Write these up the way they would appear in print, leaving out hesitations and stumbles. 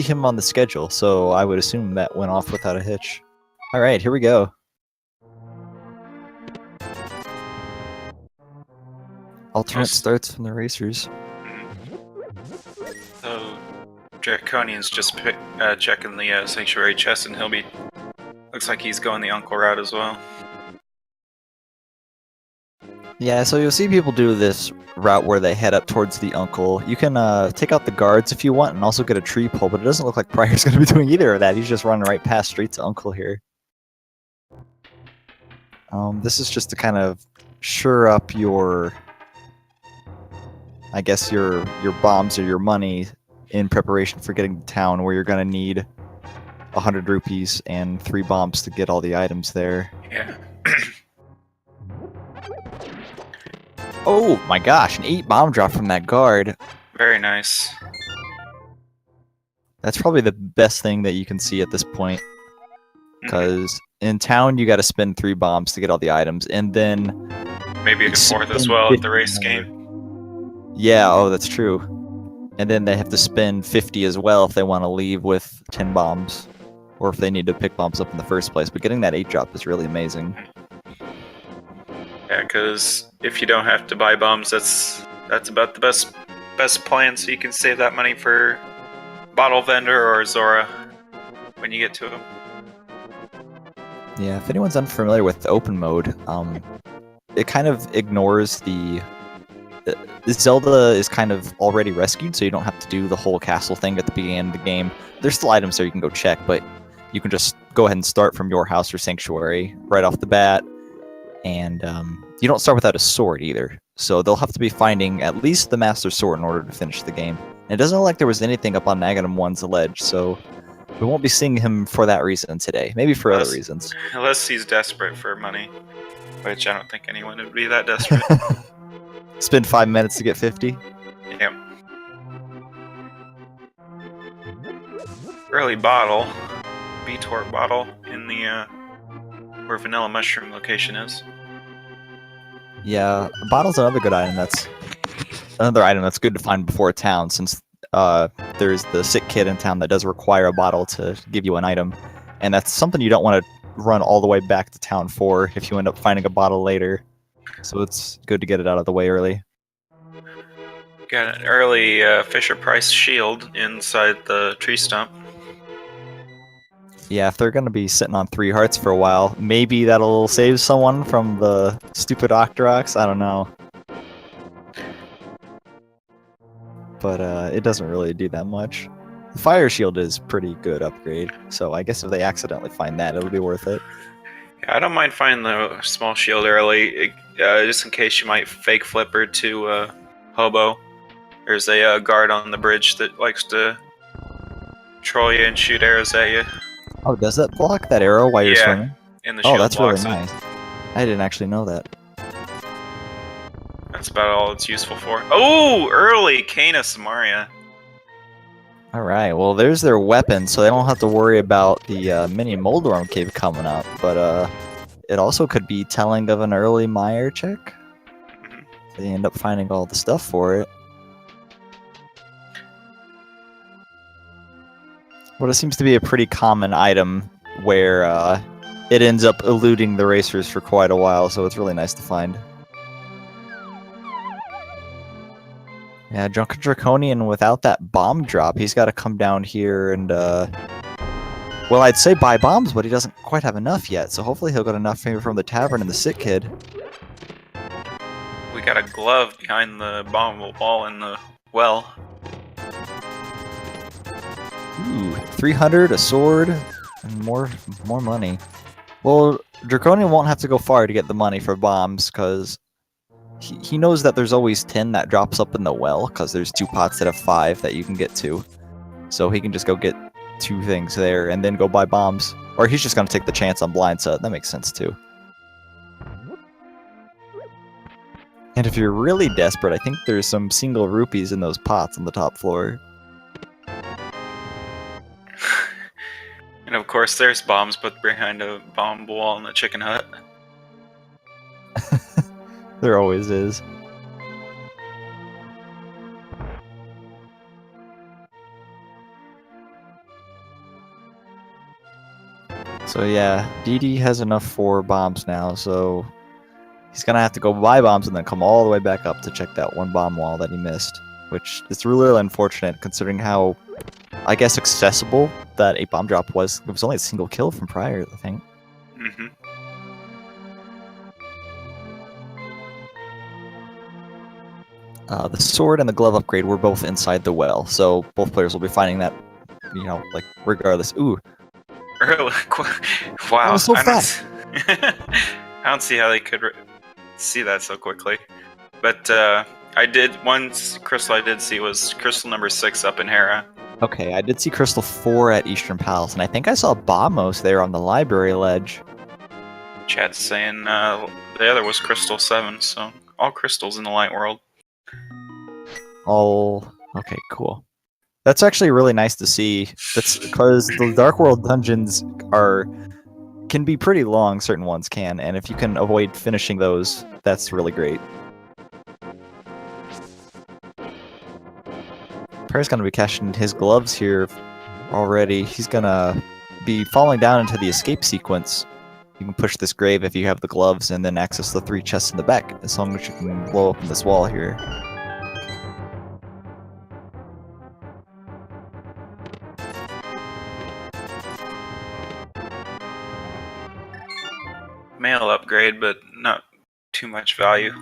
him on the schedule, so I would assume that went off without a hitch. All right, here we go. Alternate starts from the racers. So Draconian's just checking the sanctuary chest, and looks like he's going the uncle route as well. Yeah, so you'll see people do this route where they head up towards the uncle. You can take out the guards if you want and also get a tree pull, but it doesn't look like Prier's going to be doing either of that. He's just running right past straight to uncle here. This is just to kind of sure up your, I guess, your bombs or your money in preparation for getting to town, where you're going to need 100 rupees and 3 bombs to get all the items there. Yeah. Oh my gosh, an 8 bomb drop from that guard. Very nice. That's probably the best thing that you can see at this point. Because in town, you got to spend 3 bombs to get all the items, and then maybe a 4th as well at the race game. Yeah, oh, that's true. And then they have to spend 50 as well if they want to leave with 10 bombs, or if they need to pick bombs up in the first place. But getting that 8 drop is really amazing. Yeah, because if you don't have to buy bombs, that's about the best plan. So you can save that money for Bottle Vendor or Zora when you get to them. Yeah, if anyone's unfamiliar with the open mode, it kind of ignores the Zelda is kind of already rescued, so you don't have to do the whole castle thing at the beginning of the game. There's still items there you can go check, but you can just go ahead and start from your house or sanctuary right off the bat. And you don't start without a sword either, so they'll have to be finding at least the Master Sword in order to finish the game. And it doesn't look like there was anything up on Naganom 1's ledge, so we won't be seeing him for that reason today. Maybe for other reasons. Unless he's desperate for money, which I don't think anyone would be that desperate. Spend 5 minutes to get 50? Yep. Early bottle, B-Torque bottle in the where Vanilla Mushroom location is. Yeah, bottle's another good item. That's another item that's good to find before town, since there's the sick kid in town that does require a bottle to give you an item, and that's something you don't want to run all the way back to town for if you end up finding a bottle later. So it's good to get it out of the way early. Got an early Fisher-Price shield inside the tree stump. Yeah, if they're going to be sitting on 3 hearts for a while, maybe that'll save someone from the stupid Octoroks. I don't know. But it doesn't really do that much. The fire shield is pretty good upgrade, so I guess if they accidentally find that, it'll be worth it. Yeah, I don't mind finding the small shield early, just in case you might fake flipper to Hobo. There's a guard on the bridge that likes to troll you and shoot arrows at you. Oh, does that block that arrow while you're swinging? In the shield that's really blocks nice. I didn't actually know that. That's about all it's useful for. Oh, early Kana Samaria. Alright, well there's their weapon, so they don't have to worry about the mini Moldorm cave coming up, but it also could be telling of an early Meyer check. Mm-hmm. They end up finding all the stuff for it. Well, it seems to be a pretty common item where it ends up eluding the racers for quite a while, so it's really nice to find. Yeah, DrunkenDraconian, without that bomb drop, he's got to come down here and, well, I'd say buy bombs, but he doesn't quite have enough yet, so hopefully he'll get enough from the tavern and the sick kid. We got a glove behind the bomb wall in the well. Ooh, 300, a sword, and more money. Well, Draconian won't have to go far to get the money for bombs, because he knows that there's always 10 that drops up in the well, because there's 2 pots that have 5 that you can get to. So he can just go get 2 things there, and then go buy bombs. Or he's just going to take the chance on blind set. That makes sense, too. And if you're really desperate, I think there's some single rupees in those pots on the top floor. And of course there's bombs, but behind a bomb wall in the chicken hut. There always is. So yeah, DD has enough for bombs now, so he's gonna have to go buy bombs and then come all the way back up to check that one bomb wall that he missed. Which is really unfortunate considering how, I guess, accessible that a bomb drop was. It was only a single kill from Prier, I think. Mm-hmm. The sword and the glove upgrade were both inside the well, so both players will be finding that, like, regardless. Ooh. Really? Wow. That was so fast. I don't see how they could see that so quickly. But one crystal I did see was crystal number 6 up in Hera. Okay, I did see crystal 4 at Eastern Palace, and I think I saw Bamos there on the library ledge. Chat's saying the other was crystal 7, so all crystals in the light world. Okay, cool. That's actually really nice to see. That's because the Dark World dungeons can be pretty long, certain ones can, and if you can avoid finishing those, that's really great. Prayer's gonna be cashing his gloves here already. He's gonna be falling down into the escape sequence. You can push this grave if you have the gloves and then access the 3 chests in the back, as long as you can blow open this wall here. Mail upgrade, but not too much value.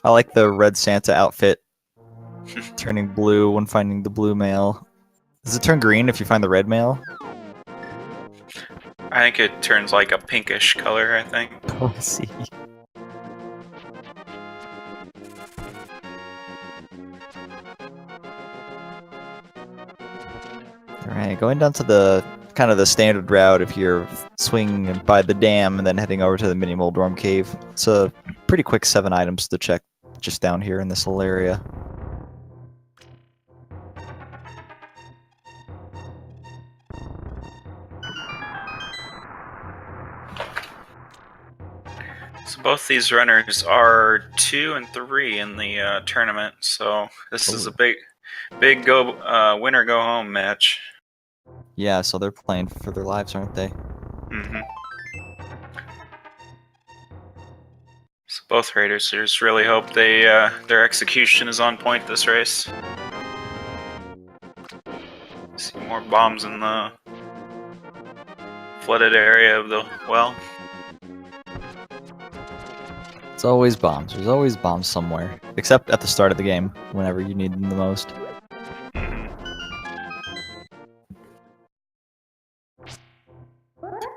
I like the red Santa outfit. Turning blue when finding the blue mail. Does it turn green if you find the red mail? I think it turns like a pinkish color, I think. Oh, I see. Alright, going down to the kind of the standard route if you're swinging by the dam and then heading over to the mini Moldorm cave. It's a pretty quick 7 items to check just down here in this little area. So both these runners are 2 and 3 in the tournament, so this is a big winner go home match. Yeah, so they're playing for their lives, aren't they? Mm-hmm. So both raiders just really hope their execution is on point this race. See more bombs in the flooded area of the well. It's always bombs. There's always bombs somewhere. Except at the start of the game, whenever you need them the most.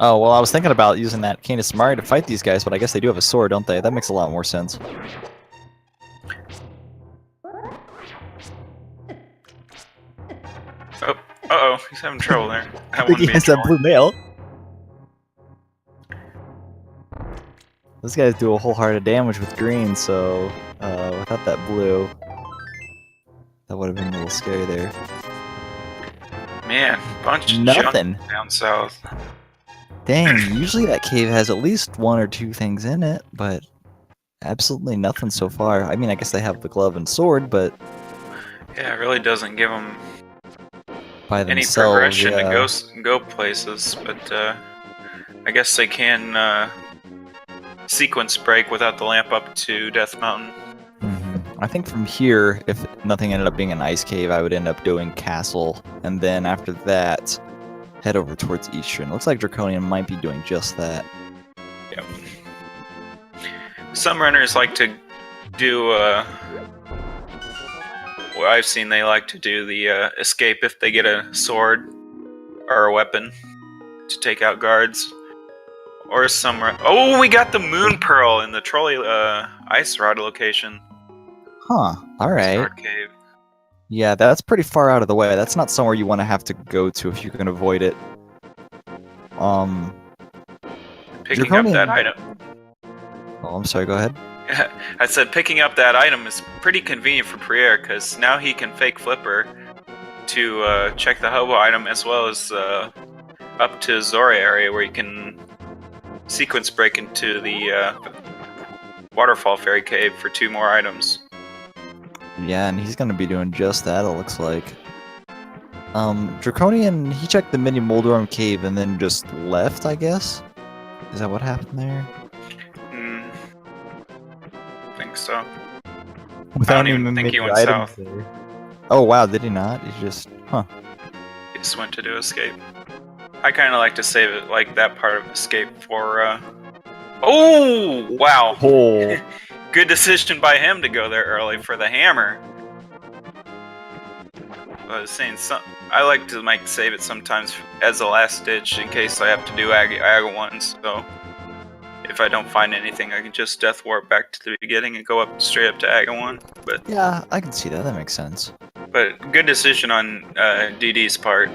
Oh, well, I was thinking about using that Canis Mari to fight these guys, but I guess they do have a sword, don't they? That makes a lot more sense. Oh, uh-oh, he's having trouble there. I think he has that blue mail. Those guys do a whole heart of damage with green, so without that blue, that would have been a little scary there. Man, bunch of nothing junk down south. Dang, usually that cave has at least 1 or 2 things in it, but absolutely nothing so far. I mean, I guess they have the glove and sword, but yeah, it really doesn't give them by any themselves, progression yeah. to go places. But I guess they can sequence break without the lamp up to Death Mountain. I think from here, if nothing ended up being an ice cave, I would end up doing Castle, and then after that, head over towards Eastern. Looks like Draconian might be doing just that. Yep. Some runners like to do, what I've seen, they like to do the escape if they get a sword or a weapon to take out guards. Or some... Oh, we got the Moon Pearl in the trolley ice rod location. Huh, alright. Start cave. Yeah, that's pretty far out of the way. That's not somewhere you want to have to go to if you can avoid it. Picking Draconian... up that item. Oh, I'm sorry, go ahead. I said picking up that item is pretty convenient for Prier, because now he can fake flipper to check the hobo item, as well as up to Zora area where you can sequence break into the waterfall fairy cave for 2 more items. Yeah, and he's gonna be doing just that, it looks like. Draconian, he checked the mini Moldorm cave and then just left, I guess? Is that what happened there? I think so. Without I don't even any think he major went items south. there. Oh wow, did he not? He just, huh. He just went to do escape. I kind of like to save it, like that part of escape for, Oh! Wow! Oh. Good decision by him to go there early for the hammer. I was saying, I like to save it sometimes as a last ditch in case I have to do Aga 1, so if I don't find anything, I can just death warp back to the beginning and go up straight up to Aga 1. But Yeah, I can see that. That makes sense. But good decision on DD's part.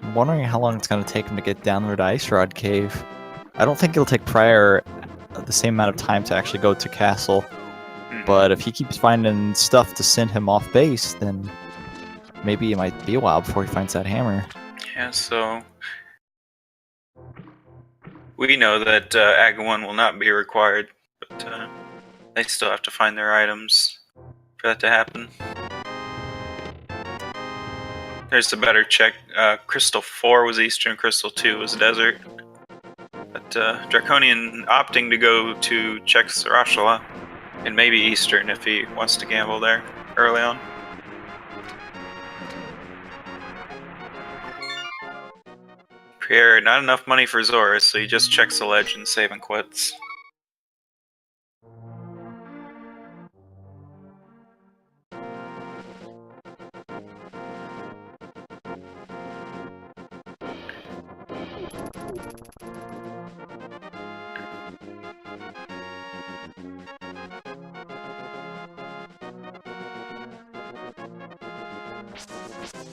I'm wondering how long it's going to take him to get down there to Ice Rod Cave. I don't think it'll take Prier the same amount of time to actually go to Castle. But if he keeps finding stuff to send him off base, then maybe it might be a while before he finds that hammer. Yeah, so we know that Aga 1 will not be required, but they still have to find their items for that to happen. There's a better check. Crystal 4 was Eastern, Crystal 2 was Desert. But Draconian opting to go to check Sarashala, and maybe Eastern if he wants to gamble there early on. Prier, not enough money for Zora, so he just checks the ledge and save and quits.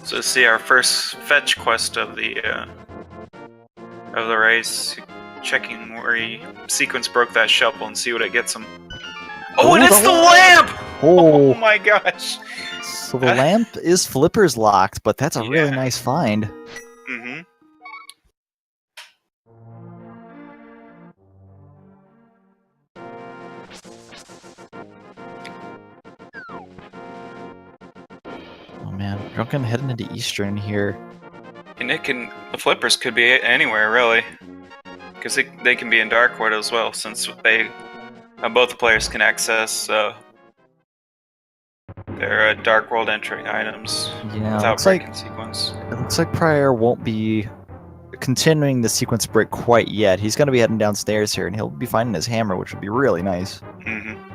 So see our first fetch quest of the race, checking where he sequence broke that shovel and see what it gets him. Oh, and it's the lamp! Oh my gosh! So the lamp is Flipper's locked, but that's a really nice find. Mm-hmm. Oh man, Drunken heading into Eastern here. And the flippers could be anywhere really, because they can be in Darkwood as well, since they both players can access their Dark World entering items without breaking sequence. It looks like Prier won't be continuing the sequence break quite yet. He's going to be heading downstairs here, and he'll be finding his hammer, which would be really nice. Mm-hmm.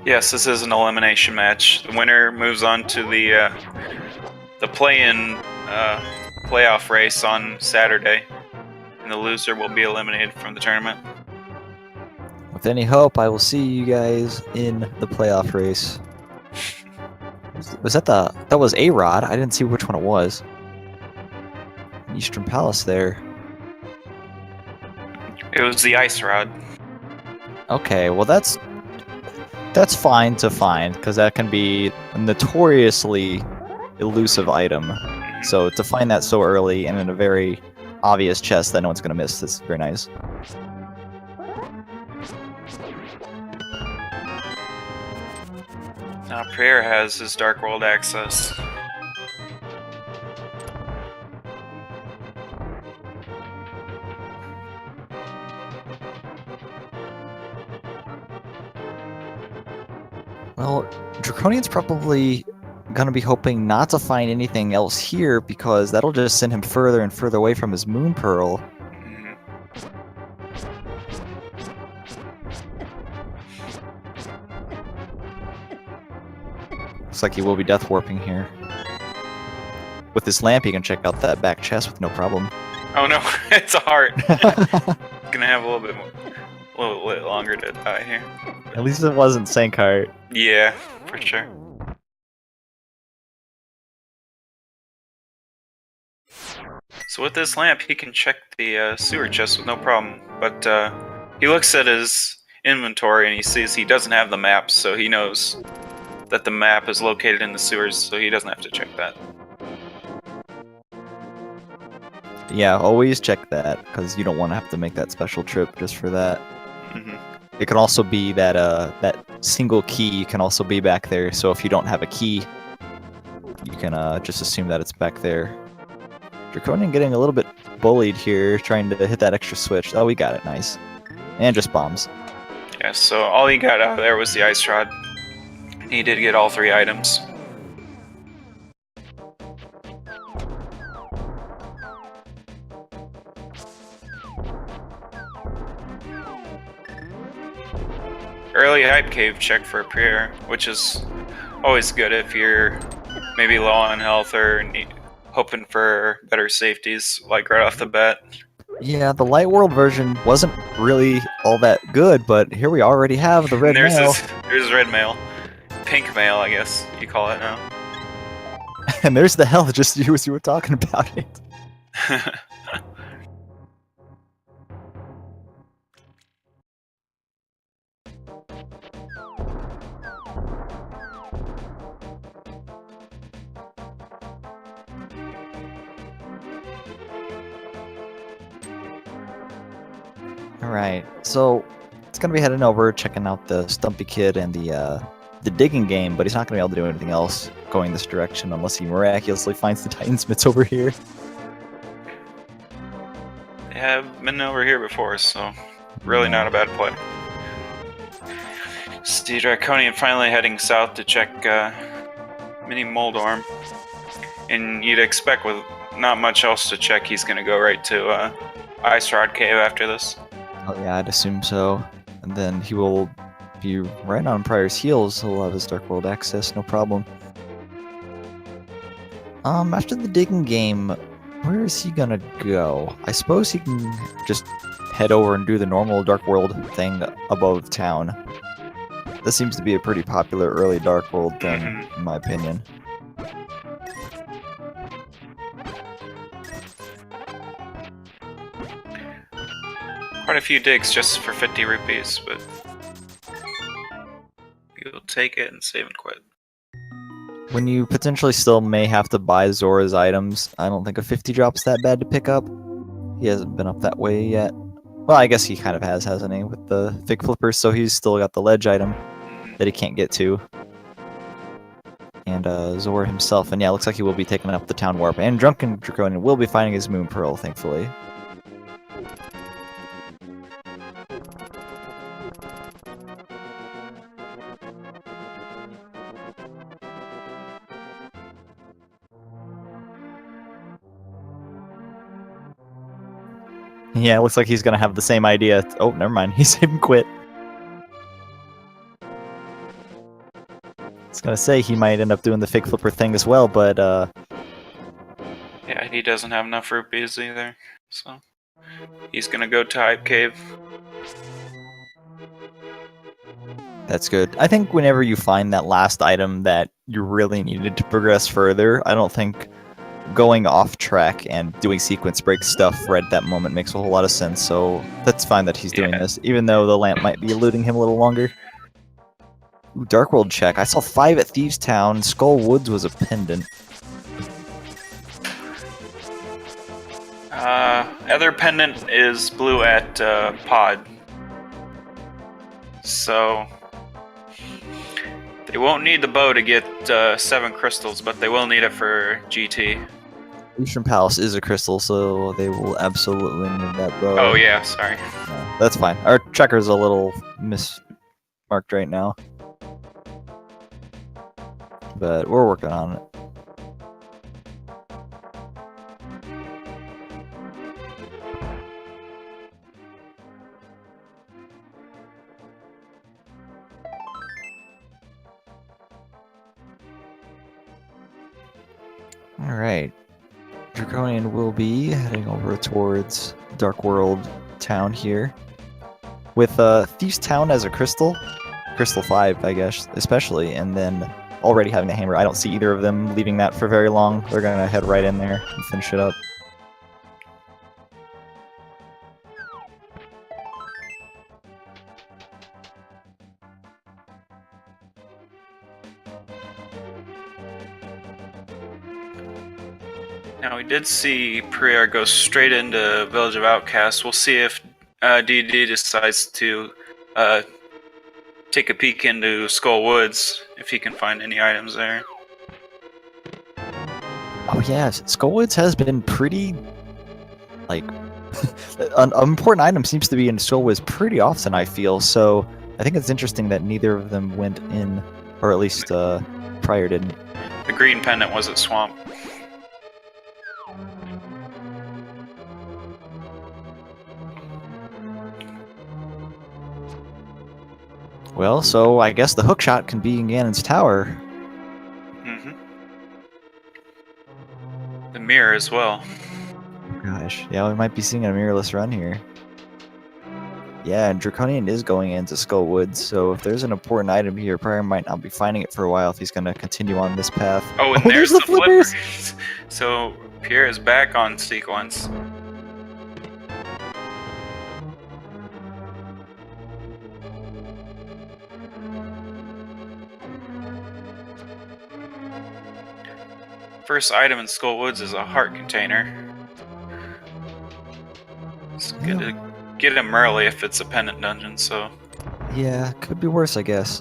Yes, this is an elimination match. The winner moves on to the play-in playoff race on Saturday, and the loser will be eliminated from the tournament. With any hope, I will see you guys in the playoff race. Was that that was A-Rod? I didn't see which one it was. Eastern Palace there. It was the Ice Rod. Okay, well that's fine to find, because that can be a notoriously elusive item. So to find that so early and in a very obvious chest that no one's going to miss, is very nice. Now Prier has his Dark World access. Well, Draconian's probably gonna be hoping not to find anything else here, because that'll just send him further and further away from his Moon Pearl. Looks like he will be death warping here. With this lamp, he can check out that back chest with no problem. Oh no, it's a heart. Gonna have a little bit longer to die here. At least it wasn't Sankheart. Yeah, for sure. So with this lamp, he can check the sewer chest with no problem. But he looks at his inventory and he sees he doesn't have the maps, so he knows that the map is located in the sewers, so he doesn't have to check that. Yeah, always check that, because you don't want to have to make that special trip just for that. Mm-hmm. It can also be that that single key can also be back there, so if you don't have a key, you can just assume that it's back there. Draconian getting a little bit bullied here, trying to hit that extra switch. Oh, we got it, nice. And just bombs. Yeah, so all he got out of there was the ice rod. He did get all 3 items. Early hype cave check for a Prier, which is always good if you're maybe low on health or hoping for better safeties, like right off the bat. Yeah, the Light World version wasn't really all that good, but here we already have the red mail. There's red mail. Pink mail, I guess you call it now. And there's the hell, just you as you were talking about it. Alright, so it's gonna be heading over, checking out the Stumpy Kid and the digging game, but he's not gonna be able to do anything else going this direction unless he miraculously finds the Titansmiths over here. They have been over here before, so really not a bad play. See Draconian finally heading south to check Mini Moldorm. And you'd expect with not much else to check, he's gonna go right to Ice Rod Cave after this. Oh yeah, I'd assume so. And then he will be right on Prier's heels. He'll have his Dark World access, no problem. After the digging game, where is he gonna go? I suppose he can just head over and do the normal Dark World thing above town. This seems to be a pretty popular early Dark World thing, in my opinion. Quite a few digs just for 50 rupees, but you'll take it and save and quit. When you potentially still may have to buy Zora's items, I don't think a 50 drop's that bad to pick up. He hasn't been up that way yet. Well, I guess he kind of has, hasn't he, with the fig flippers, so he's still got the ledge item that he can't get to. And Zora himself, and yeah, looks like he will be taking up the town warp, and DrunkenDraconian will be finding his Moon Pearl, thankfully. Yeah, it looks like he's gonna have the same idea. Oh, never mind. He saved and quit. I was gonna say he might end up doing the fig flipper thing as well, but yeah, he doesn't have enough rupees either, so he's gonna go to Hype Cave. That's good. I think whenever you find that last item that you really needed to progress further, I don't think going off track and doing sequence break stuff right at that moment makes a whole lot of sense, so that's fine that he's doing this, even though the lamp might be eluding him a little longer. Ooh, Dark World check. I saw 5 at Thieves Town. Skull Woods was a pendant. Other pendant is blue at Pod. So they won't need the bow to get 7 crystals, but they will need it for GT. Eastern Palace is a crystal, so they will absolutely need that bow. Oh yeah, sorry. Yeah, that's fine. Our checker's a little mismarked right now. But we're working on it. Alright. Draconian will be heading over towards Dark World Town here. With Thieves Town as a crystal, Crystal 5, I guess, especially, and then already having the hammer. I don't see either of them leaving that for very long. They're gonna head right in there and finish it up. Now we did see Prier go straight into Village of Outcasts. We'll see if DD decides to take a peek into Skull Woods, if he can find any items there. Oh yes, Skullwoods has been pretty, like, an important item seems to be in Skullwoods pretty often, I feel, so I think it's interesting that neither of them went in, or at least Prior didn't. The green pendant was at Swamp. Well, so I guess the hookshot can be in Ganon's tower. Mm-hmm. The mirror as well. Gosh, yeah, we might be seeing a mirrorless run here. Yeah, and Draconian is going into Skullwoods, so if there's an important item here, Prior might not be finding it for a while if he's going to continue on this path. Oh, and there's the flippers! So, Pierre is back on sequence. First item in Skull Woods is a heart container. It's good to get him early if it's a pendant dungeon, so... Yeah, could be worse, I guess.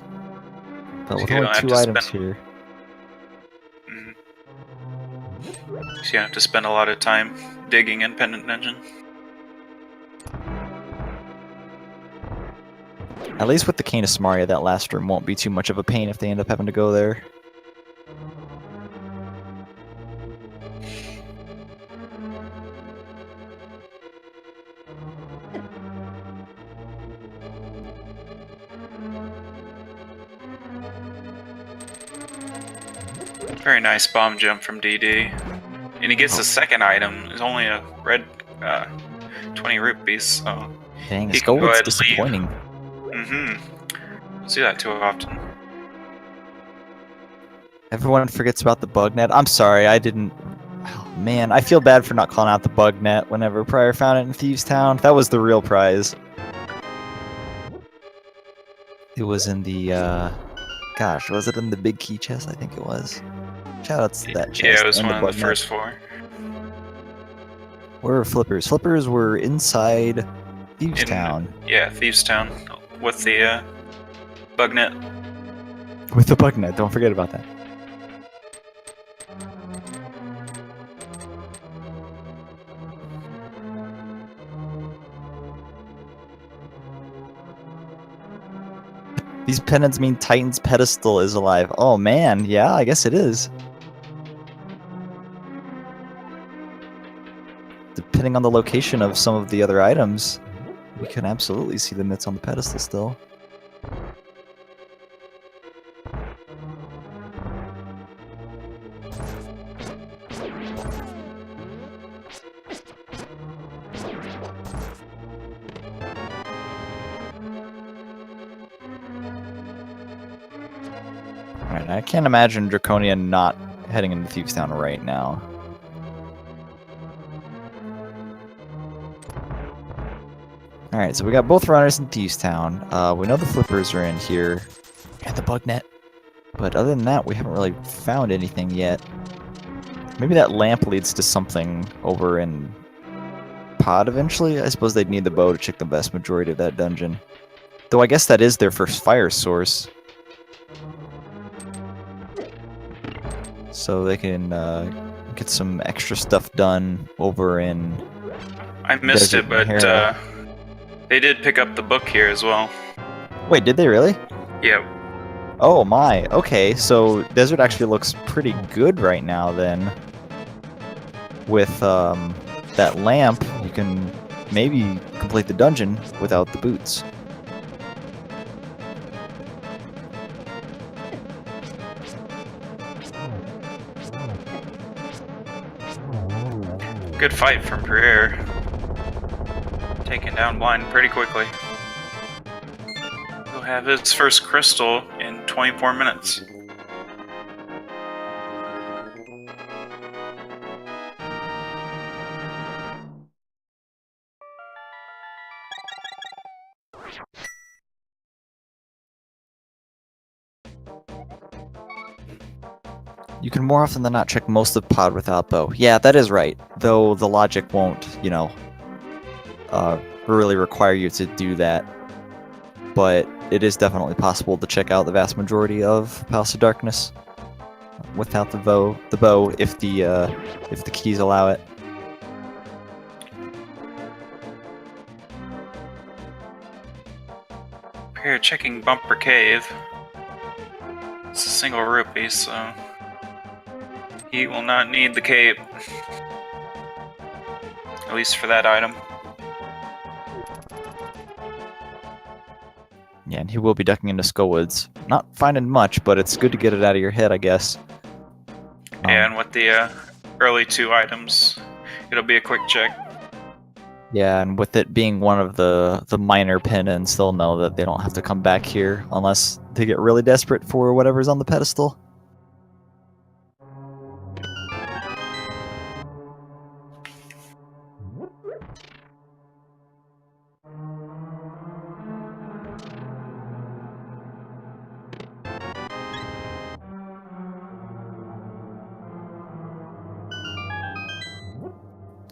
But So with you only don't have 2 to items spend- here. So you have to spend a lot of time digging in pendant dungeon. At least with the Cane of Samaria, that last room won't be too much of a pain if they end up having to go there. Very nice bomb jump from DD. And he gets the second item. It's only a red 20 rupees, so... Dang, he can go Skullwood's ahead and leave. disappointing. Don't see that too often. Everyone forgets about the bug net. I'm sorry, I didn't... Oh, man, I feel bad for not calling out the bug net whenever Prior found it in Thieves Town. That was the real prize. It was in the, gosh, was it in the big key chest? I think it was. Shoutouts to that chest. Yeah, it was and one of bug the net. first 4. Where were flippers? Flippers were inside Thieves Town. Yeah, Thieves Town with the bug net. With the bug net, don't forget about that. These pendants mean Titan's pedestal is alive. Oh man, yeah, I guess it is. Depending on the location of some of the other items, we can absolutely see the mitts on the pedestal still. Alright, I can't imagine Draconian not heading into Thieves Town right now. Alright, so we got both runners in Thieves Town. We know the flippers are in here, and the bug net. But other than that, we haven't really found anything yet. Maybe that lamp leads to something over in Pod eventually? I suppose they'd need the bow to check the vast majority of that dungeon. Though I guess that is their first fire source. So they can get some extra stuff done over in... I missed Desert it, but Sahara. they did pick up the book here as well. Wait, did they really? Yep. Oh my, okay, so Desert actually looks pretty good right now then. With that lamp, you can maybe complete the dungeon without the boots. Good fight from Prier. Taking down Blind pretty quickly. He'll have his first crystal in 24 minutes. You can more often than not check most of the pod without bow. Yeah, that is right. Though the logic won't, really require you to do that. But it is definitely possible to check out the vast majority of Palace of Darkness without the bow if the keys allow it. Here, checking Bumper Cave. It's a single rupee, so he will not need the cape. At least for that item. Yeah, and he will be ducking into Skullwoods. Not finding much, but it's good to get it out of your head, I guess. Yeah, and with the early 2 items, it'll be a quick check. Yeah, and with it being one of the minor penance, they'll know that they don't have to come back here unless they get really desperate for whatever's on the pedestal.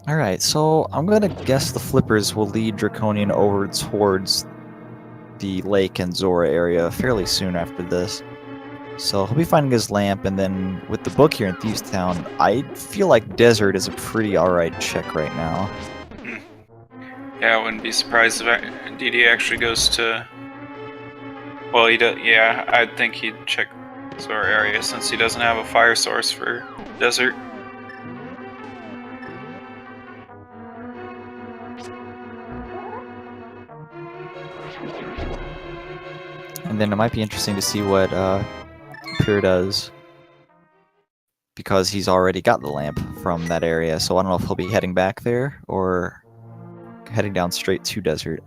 Alright, so I'm gonna guess the flippers will lead Draconian over towards the lake and Zora area fairly soon after this. So he'll be finding his lamp, and then with the book here in Thieves Town, I feel like Desert is a pretty alright check right now. Yeah, I wouldn't be surprised if DD actually goes to... Well, he does. Yeah, I'd think he'd check Zora area since he doesn't have a fire source for Desert. And then it might be interesting to see what Prier does, because he's already got the lamp from that area, so I don't know if he'll be heading back there or heading down straight to Desert.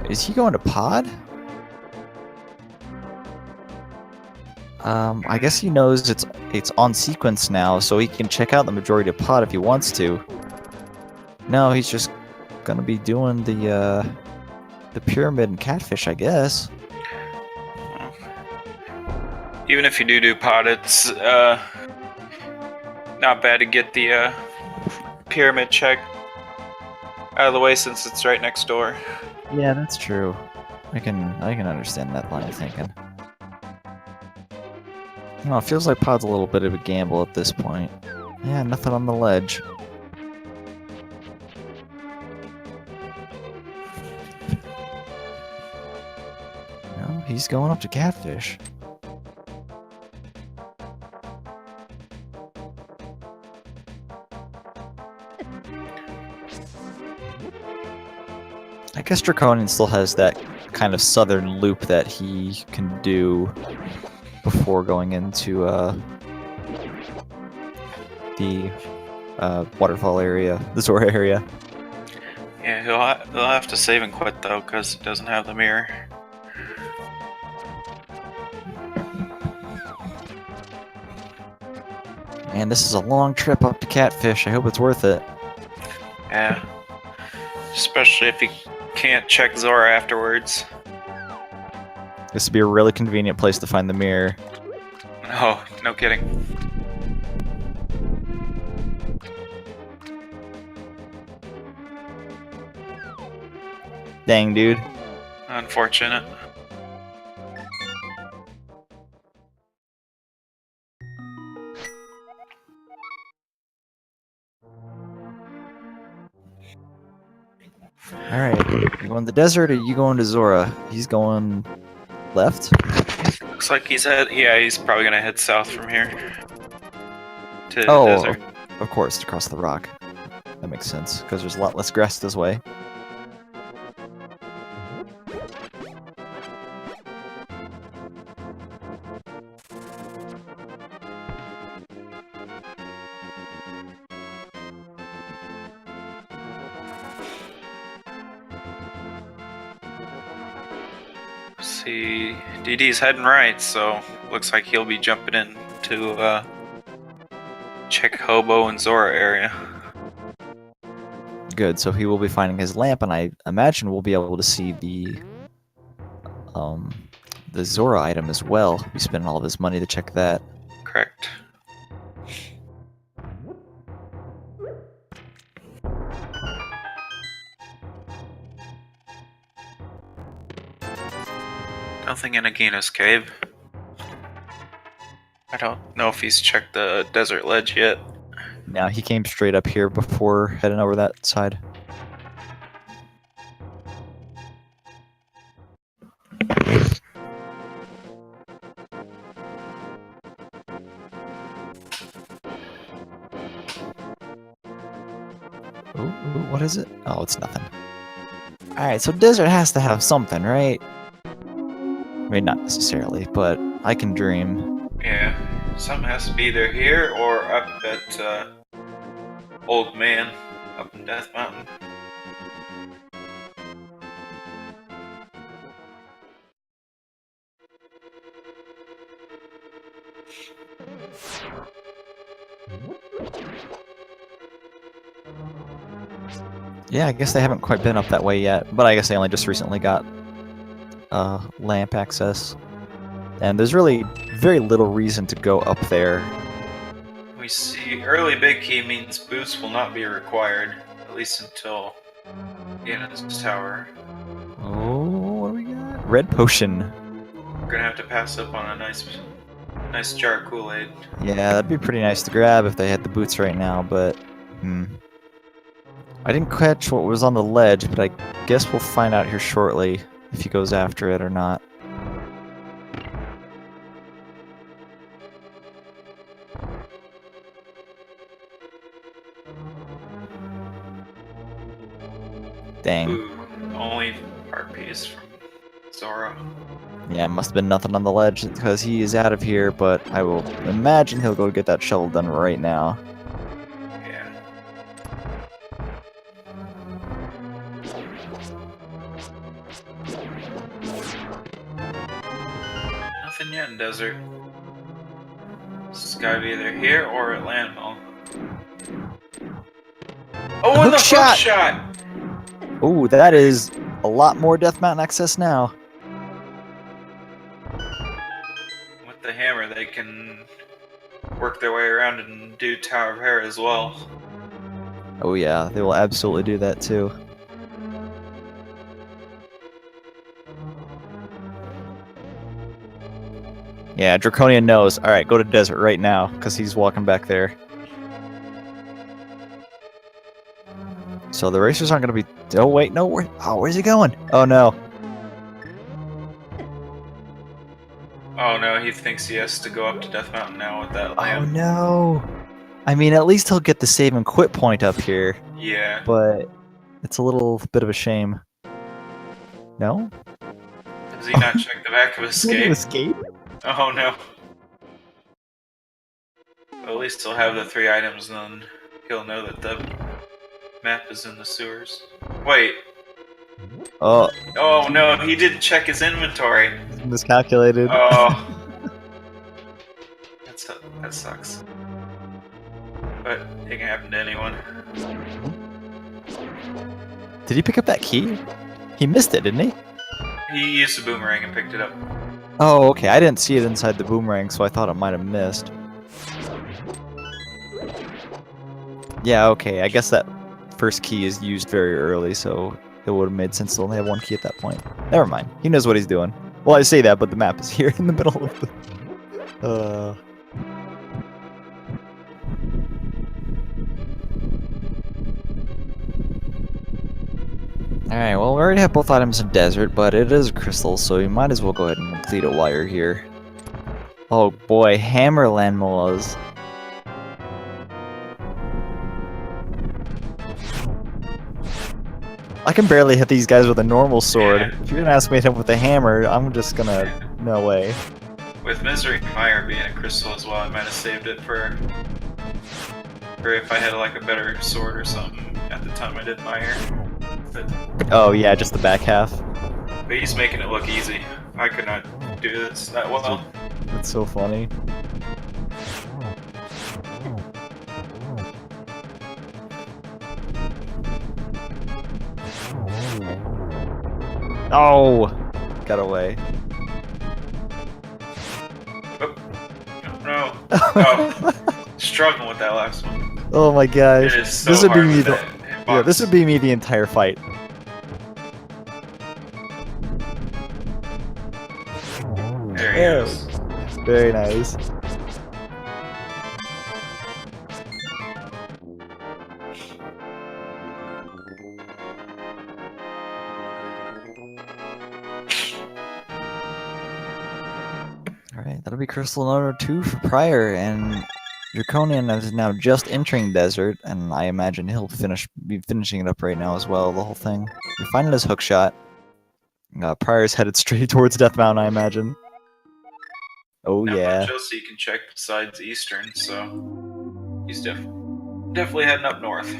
Is he going to pod? I guess he knows it's on sequence now, so he can check out the majority of pod if he wants to. No, he's just gonna be doing the pyramid and catfish, I guess. Even if you do pod, it's not bad to get the pyramid check out of the way since it's right next door. Yeah, that's true. I can understand that line of thinking. No, it feels like pod's a little bit of a gamble at this point. Yeah, nothing on the ledge. No, he's going up to catfish. I guess Draconian still has that kind of southern loop that he can do before going into the waterfall area, the Zora area. Yeah, he'll have to save and quit though, because he doesn't have the mirror. Man, this is a long trip up to Catfish. I hope it's worth it. Yeah, especially if he can't check Zora afterwards. This would be a really convenient place to find the mirror. Oh, no kidding. Dang, dude. Unfortunate. Alright, you going to the desert or you going to Zora? He's going left? Looks like he's probably gonna head south from here to the Oh, desert. of course, to cross the rock. That makes sense, because there's a lot less grass this way. See, DD's heading right, so looks like he'll be jumping in to check Hobo and Zora area. Good, so he will be finding his lamp, and I imagine we'll be able to see the Zora item as well. He's spending all of his money to check that. Correct. Nothing in Agina's cave. I don't know if he's checked the desert ledge yet. Now he came straight up here before heading over that side. Ooh, what is it? Oh, it's nothing. Alright, so desert has to have something, right? I mean, not necessarily, but I can dream. Yeah, something has to be either here or up at Old Man up in Death Mountain. Yeah, I guess they haven't quite been up that way yet, but I guess they only just recently got lamp access. And there's really very little reason to go up there. We see early big key means boosts will not be required, at least until Gannon's tower. Oh, what do we got? Red potion. We're gonna have to pass up on a nice jar of Kool-Aid. Yeah, that'd be pretty nice to grab if they had the boots right now, but I didn't catch what was on the ledge, but I guess we'll find out here shortly if he goes after it or not. Dang. Ooh, only heart piece from Zora. Yeah, must have been nothing on the ledge because he is out of here, but I will imagine he'll go get that shovel done right now. Yeah. Nothing yet in desert. This has gotta be either here or at landmill. Oh, and the hook shot! Ooh, that is a lot more Death Mountain access now. With the hammer, they can work their way around and do Tower of Hera as well. Oh yeah, they will absolutely do that too. Yeah, Draconian knows. Alright, go to desert right now, because he's walking back there. So the racers aren't going to be... Oh, wait, no. Where's he going? Oh, no. Oh no, he thinks he has to go up to Death Mountain now with that lamp. Oh, no. I mean, at least he'll get the save and quit point up here. Yeah. But it's a little bit of a shame. No? Does he not check the back of Escape? Escape? Oh no. Well, at least he'll have the 3 items, and then he'll know that the map is in the sewers. Wait. Oh. Oh no, he didn't check his inventory. Miscalculated. Oh. That sucks. But it can happen to anyone. Did he pick up that key? He missed it, didn't he? He used the boomerang and picked it up. Oh, okay. I didn't see it inside the boomerang, so I thought it might have missed. Yeah, okay. I guess that first key is used very early, so it would have made sense to only have 1 key at that point. Never mind. He knows what he's doing. Well, I say that, but the map is here in the middle of the... Alright, well, we already have both items in desert, but it is a crystal, so you might as well go ahead and complete a wire here. Oh boy, hammer landmillas. I can barely hit these guys with a normal sword. Yeah. If you're gonna ask me to hit them with a hammer, I'm just gonna... no way. With Misery Mire being a crystal as well, I might have saved it for if I had like a better sword or something at the time I did Mire. But Oh yeah, just the back half. he's making it look easy. I could not do this that well. That's so funny. Oh! Got away. Oh, no. Oh, struggling with that last one. Oh my gosh. It is so This would be hard me with the that Yeah, this hitbox. would be me the entire fight. There he Yeah. goes. Very nice. Alright, that'll be crystal number 2 for Prior, and Draconian is now just entering Desert, and I imagine he'll be finishing it up right now as well, the whole thing. We're finding his hookshot. Prior's headed straight towards Death Mountain, I imagine. Oh Not yeah. much else you can check besides Eastern, so he's definitely heading up north.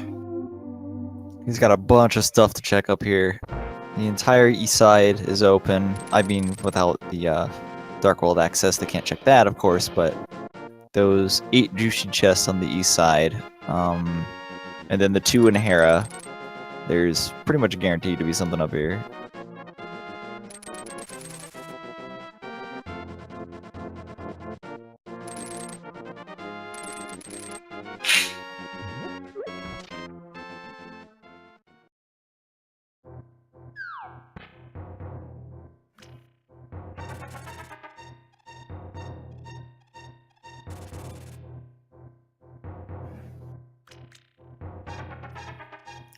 He's got a bunch of stuff to check up here. The entire east side is open. I mean, without the Dark World access, they can't check that, of course, but those 8 juicy chests on the east side, and then the 2 in Hera, there's pretty much guaranteed to be something up here.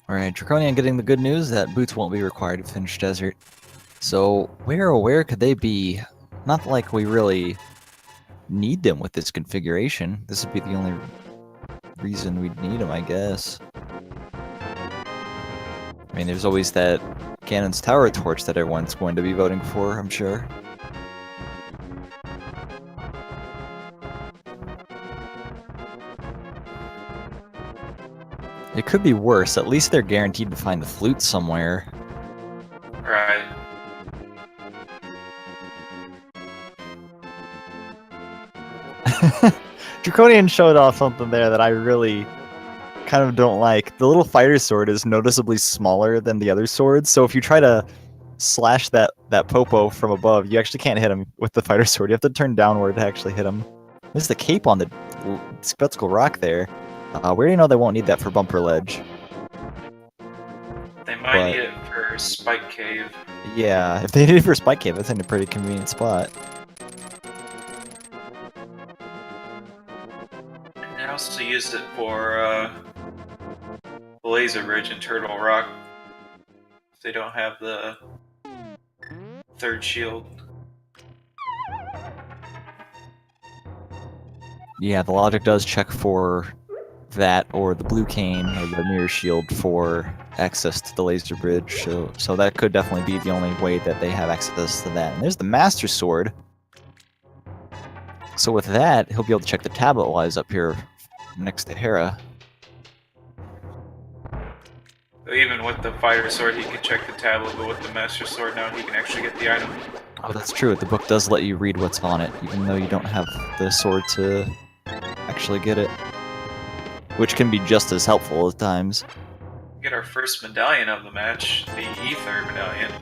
Alright, Draconian getting the good news that boots won't be required to finish Desert. So, where could they be? Not like we really need them with this configuration. This would be the only reason we'd need them, I guess. I mean, there's always that Ganon's Tower torch that everyone's going to be voting for, I'm sure. It could be worse. At least they're guaranteed to find the flute somewhere. Right. Draconian showed off something there that I really kind of don't like. The little fighter sword is noticeably smaller than the other swords, so if you try to slash that Popo from above, you actually can't hit him with the fighter sword. You have to turn downward to actually hit him. There's the cape on the spectacle rock there. We already know they won't need that for Bumper Ledge. They might need it for Spike Cave. Yeah, if they need it for Spike Cave, that's in a pretty convenient spot. And I also used it for the Laser Bridge and Turtle Rock. If they don't have the third shield. Yeah, the logic does check for that or the blue cane or the mirror shield for access to the laser bridge, so that could definitely be the only way that they have access to that. And there's the Master Sword. So with that, he'll be able to check the tablet while he's up here next to Hera. Even with the Fighter Sword, he can check the tablet, but with the Master Sword now, he can actually get the item. Oh, that's true. The book does let you read what's on it, even though you don't have the sword to actually get it. Which can be just as helpful at times. Get our first medallion of the match, the Ether medallion.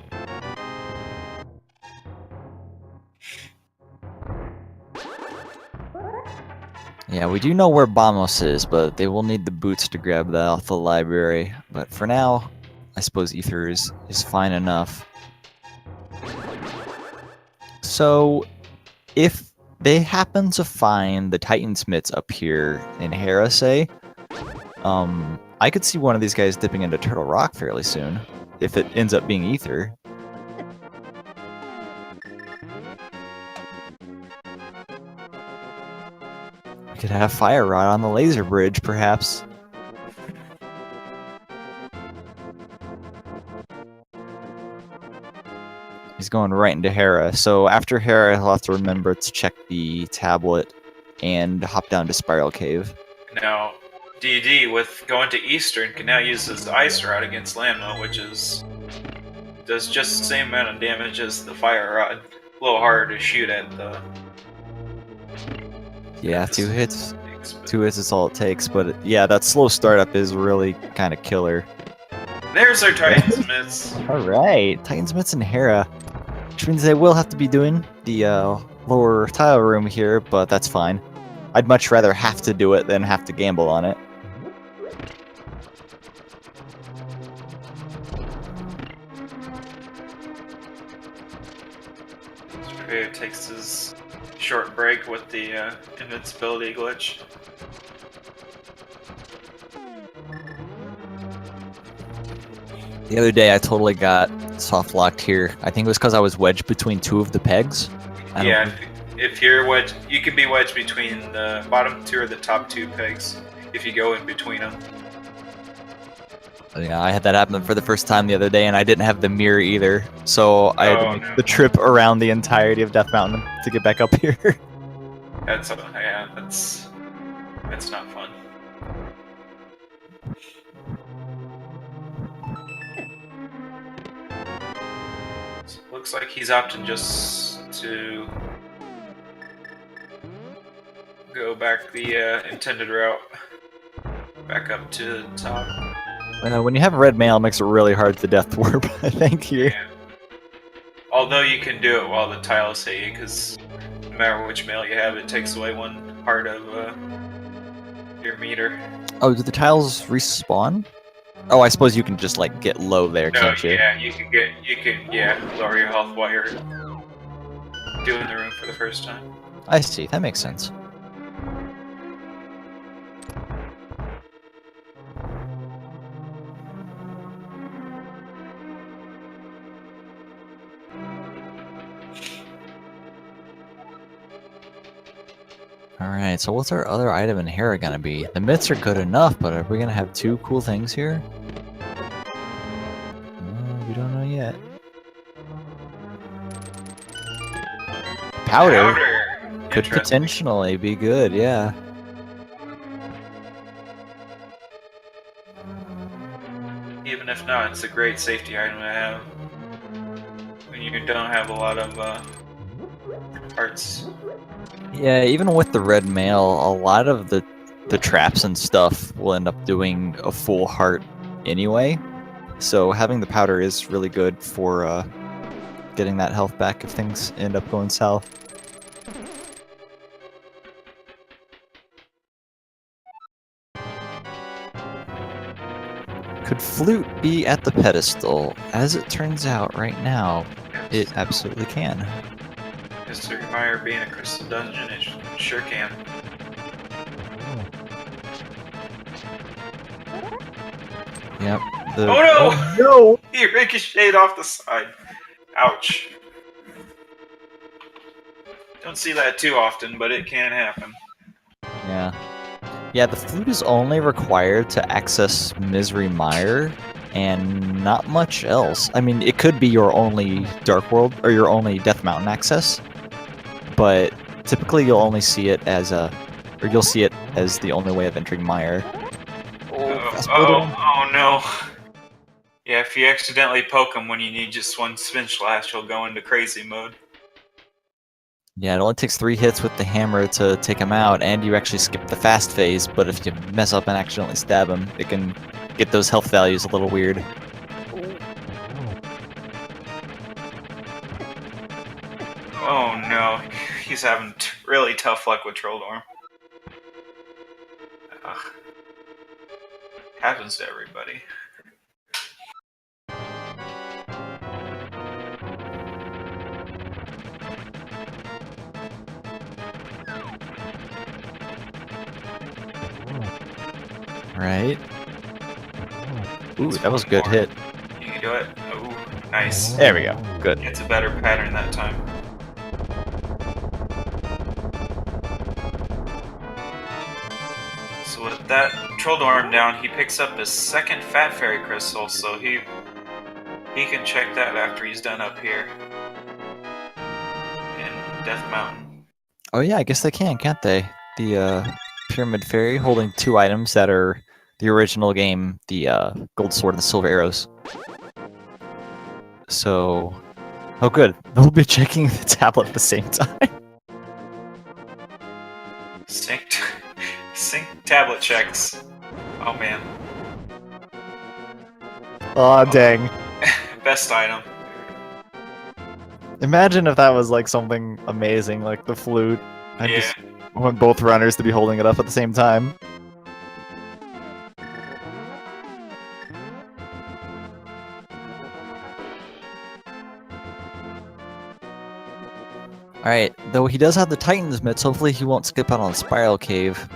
Yeah, we do know where Bamos is, but they will need the boots to grab that off the library. But for now, I suppose Ether is fine enough. So, if they happen to find the Titansmiths up here in Hera, say, I could see one of these guys dipping into Turtle Rock fairly soon, if it ends up being Ether. We could have Fire Rod on the laser bridge, perhaps. He's going right into Hera, so after Hera, he'll have to remember to check the tablet and hop down to Spiral Cave. Now, DD, with going to Eastern, can now use his Ice Rod against Landmo, which does just the same amount of damage as the Fire Rod. a little harder to shoot at the. Yeah, at the 2 hits. snakes, but- 2 hits is all it takes, but yeah, that slow startup is really kind of killer. There's our Titans. Alright, Titans, Mitts, and Hera. Which means they will have to be doing the lower tile room here, but that's fine. I'd much rather have to do it than have to gamble on it. Prier takes his short break with the invincibility glitch. The other day I totally got soft locked here. I think it was because I was wedged between 2 of the pegs. Yeah, if you're wedged, you can be wedged between the bottom 2 or the top 2 pegs if you go in between them. Yeah, I had that happen for the first time the other day, and I didn't have the mirror either, so I had to make no. the trip around the entirety of Death Mountain to get back up here. That's not fun. So looks like he's opting just to go back the intended route, back up to the top. When you have red mail, it makes it really hard to death warp, I think, here. Yeah. Although you can do it while the tiles hit you, because no matter which mail you have, it takes away 1 part of your meter. Oh, do the tiles respawn? Oh, I suppose you can just, like, get low there, No, can't you? yeah, you can lower your health while you're doing the room for the first time. I see, that makes sense. Alright, so what's our other item in Hera gonna be? The myths are good enough, but are we gonna have 2 cool things here? We don't know yet. Powder could Interesting. potentially be good, yeah. Even if not, it's a great safety item to have when you don't have a lot of parts. Yeah, even with the red mail, a lot of the traps and stuff will end up doing a full heart anyway. So having the powder is really good for getting that health back if things end up going south. Could Flute be at the pedestal? As it turns out right now, it absolutely can. Mr. Meyer being a crystal dungeon, it sure can. Yep. Oh no! No! He ricocheted off the side. Ouch. Don't see that too often, but it can happen. Yeah. Yeah, the flute is only required to access Misery Mire, and not much else. I mean, it could be your only Dark World, or your only Death Mountain access, but typically you'll only see it as the only way of entering Mire. Oh no. Yeah, if you accidentally poke him when you need just 1 spin slash, he'll go into crazy mode. Yeah, it only takes 3 hits with the hammer to take him out, and you actually skip the fast phase, but if you mess up and accidentally stab him, it can get those health values a little weird. Oh no, he's having really tough luck with Trolldorm. Ugh. Happens to everybody. Right? Ooh, that was a good hit. You can do it. Ooh, nice. There we go. Good. It's a better pattern that time. So with that Trolldorm down, he picks up his 2nd Fat Fairy Crystal, so he can check that after he's done up here in Death Mountain. Oh yeah, I guess they can, can't they? The Pyramid Fairy holding 2 items that are the original game, the Gold Sword and the Silver Arrows. So, Oh, good. They'll be checking the tablet at the same time. Sync tablet checks. Oh man. Aw, dang. Best item. Imagine if that was like something amazing, like the flute. I Yeah. just want both runners to be holding it up at the same time. Alright, though he does have the Titan's mitts, hopefully he won't skip out on Spiral Cave.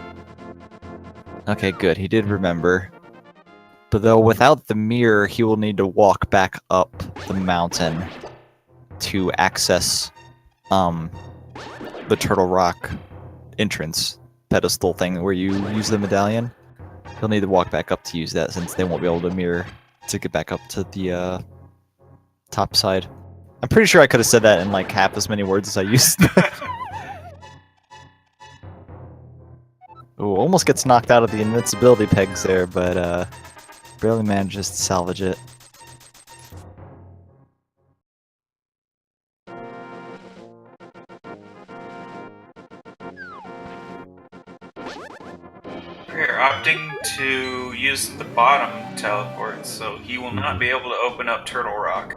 Okay, good, he did remember. But though without the mirror, he will need to walk back up the mountain to access the Turtle Rock entrance pedestal thing where you use the medallion. He'll need to walk back up to use that since they won't be able to mirror to get back up to the top side. I'm pretty sure I could have said that in like half as many words as I used. Ooh, almost gets knocked out of the invincibility pegs there, but barely manages to salvage it. We're opting to use the bottom teleport, so he will not be able to open up Turtle Rock.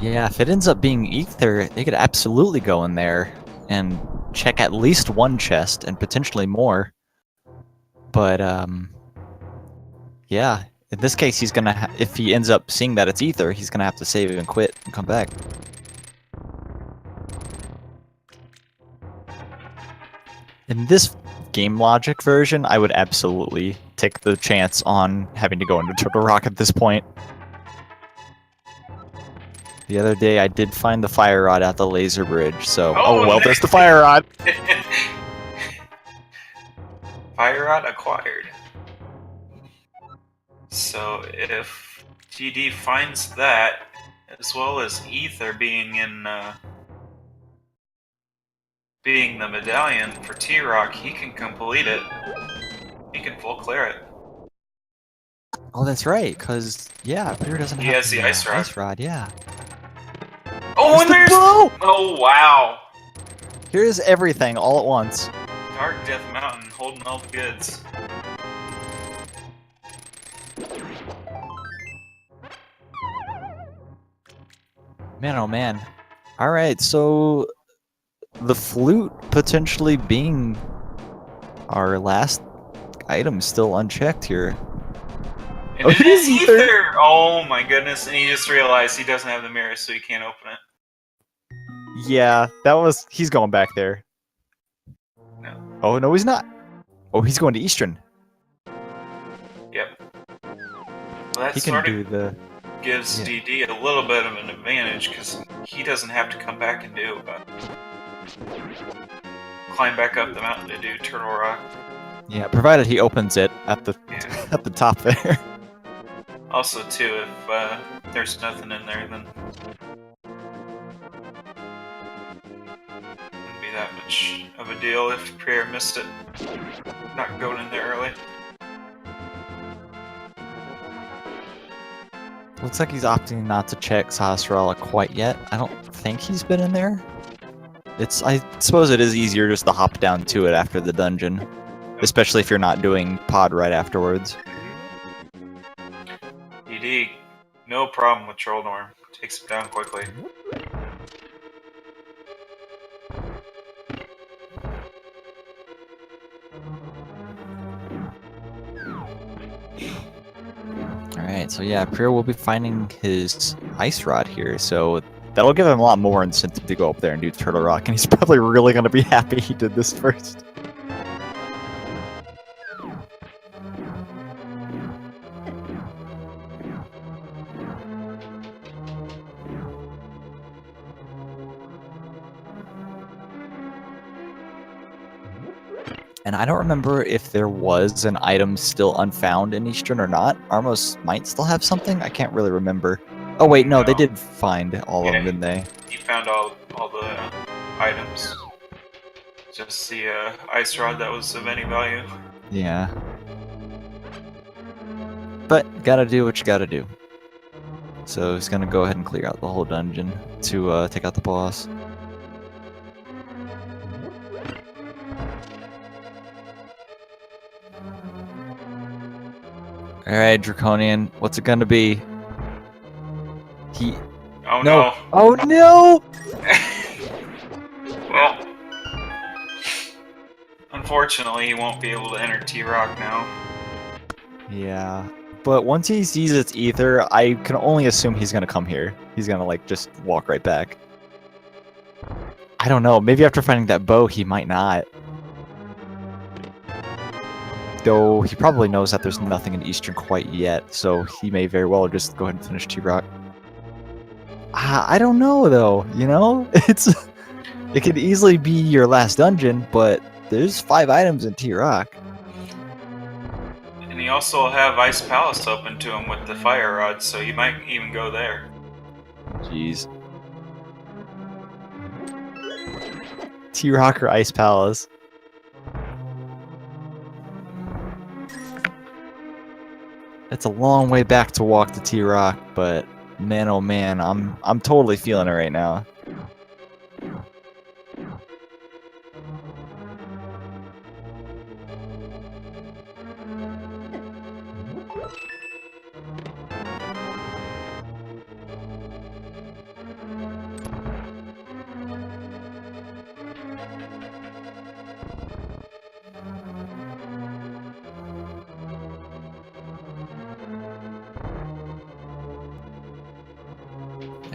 Yeah, if it ends up being Ether, they could absolutely go in there and check at least one chest and potentially more. But yeah, in this case, he's gonna if he ends up seeing that it's Ether, he's gonna have to save and quit and come back. In this game logic version, I would absolutely take the chance on having to go into Turtle Rock at this point. The other day, I did find the fire rod at the laser bridge, so... Oh, well, there's the fire rod! Fire rod acquired. So, if GD finds that, as well as Ether being in, being the medallion for T-Rock, he can complete it. He can full clear it. Oh, that's right, because, yeah, Prier doesn't have has the ice rod. Ice rod, yeah. Oh, and there's... bow! Oh, wow! Here's everything all at once. Dark Death Mountain holding all the goods. Man, oh man. Alright, so... the flute potentially being our last item still unchecked here. And it is Ether! Oh my goodness, and he just realized he doesn't have the mirror, so he can't open it. Yeah, that was... he's going back there. No. Oh, no, he's not. Oh, he's going to Eastern. Yep. Well, that He can sort do of the... gives yeah. DD a little bit of an advantage, because he doesn't have to come back and do climb back up the mountain to do Turtle Rock. Yeah, provided he opens it at the Yeah. at the top there. Also, too, if there's nothing in there, then wouldn't be that much of a deal if Prier missed it. Not going in there early. Looks like he's opting not to check Sahasrara quite yet. I don't think he's been in there. I suppose it is easier just to hop down to it after the dungeon. Especially if you're not doing pod right afterwards. DD, no problem with Troll Norm. Takes him down quickly. Alright, so yeah, Prier will be finding his ice rod here, so that'll give him a lot more incentive to go up there and do Turtle Rock, and he's probably really going to be happy he did this first. And I don't remember if there was an item still unfound in Eastern or not. Armos might still have something? I can't really remember. Oh wait, no, they did find all of them, didn't they? He found all the items. Just the ice rod that was of any value. Yeah. But, gotta do what you gotta do. So he's gonna go ahead and clear out the whole dungeon to take out the boss. Alright, Draconian, what's it gonna be? Oh no. Oh no! Well, unfortunately, he won't be able to enter T-Rock now. Yeah. But once he sees its ether, I can only assume he's gonna come here. He's gonna, like, just walk right back. I don't know, maybe after finding that bow, he might not. Though, he probably knows that there's nothing in Eastern quite yet, so he may very well just go ahead and finish T-Rock. I don't know, though, you know? It could easily be your last dungeon, but there's 5 items in T-Rock. And he also will have Ice Palace open to him with the fire rod, so you might even go there. Jeez. T-Rock or Ice Palace? It's a long way back to walk to T-Rock, but man oh man, I'm totally feeling it right now.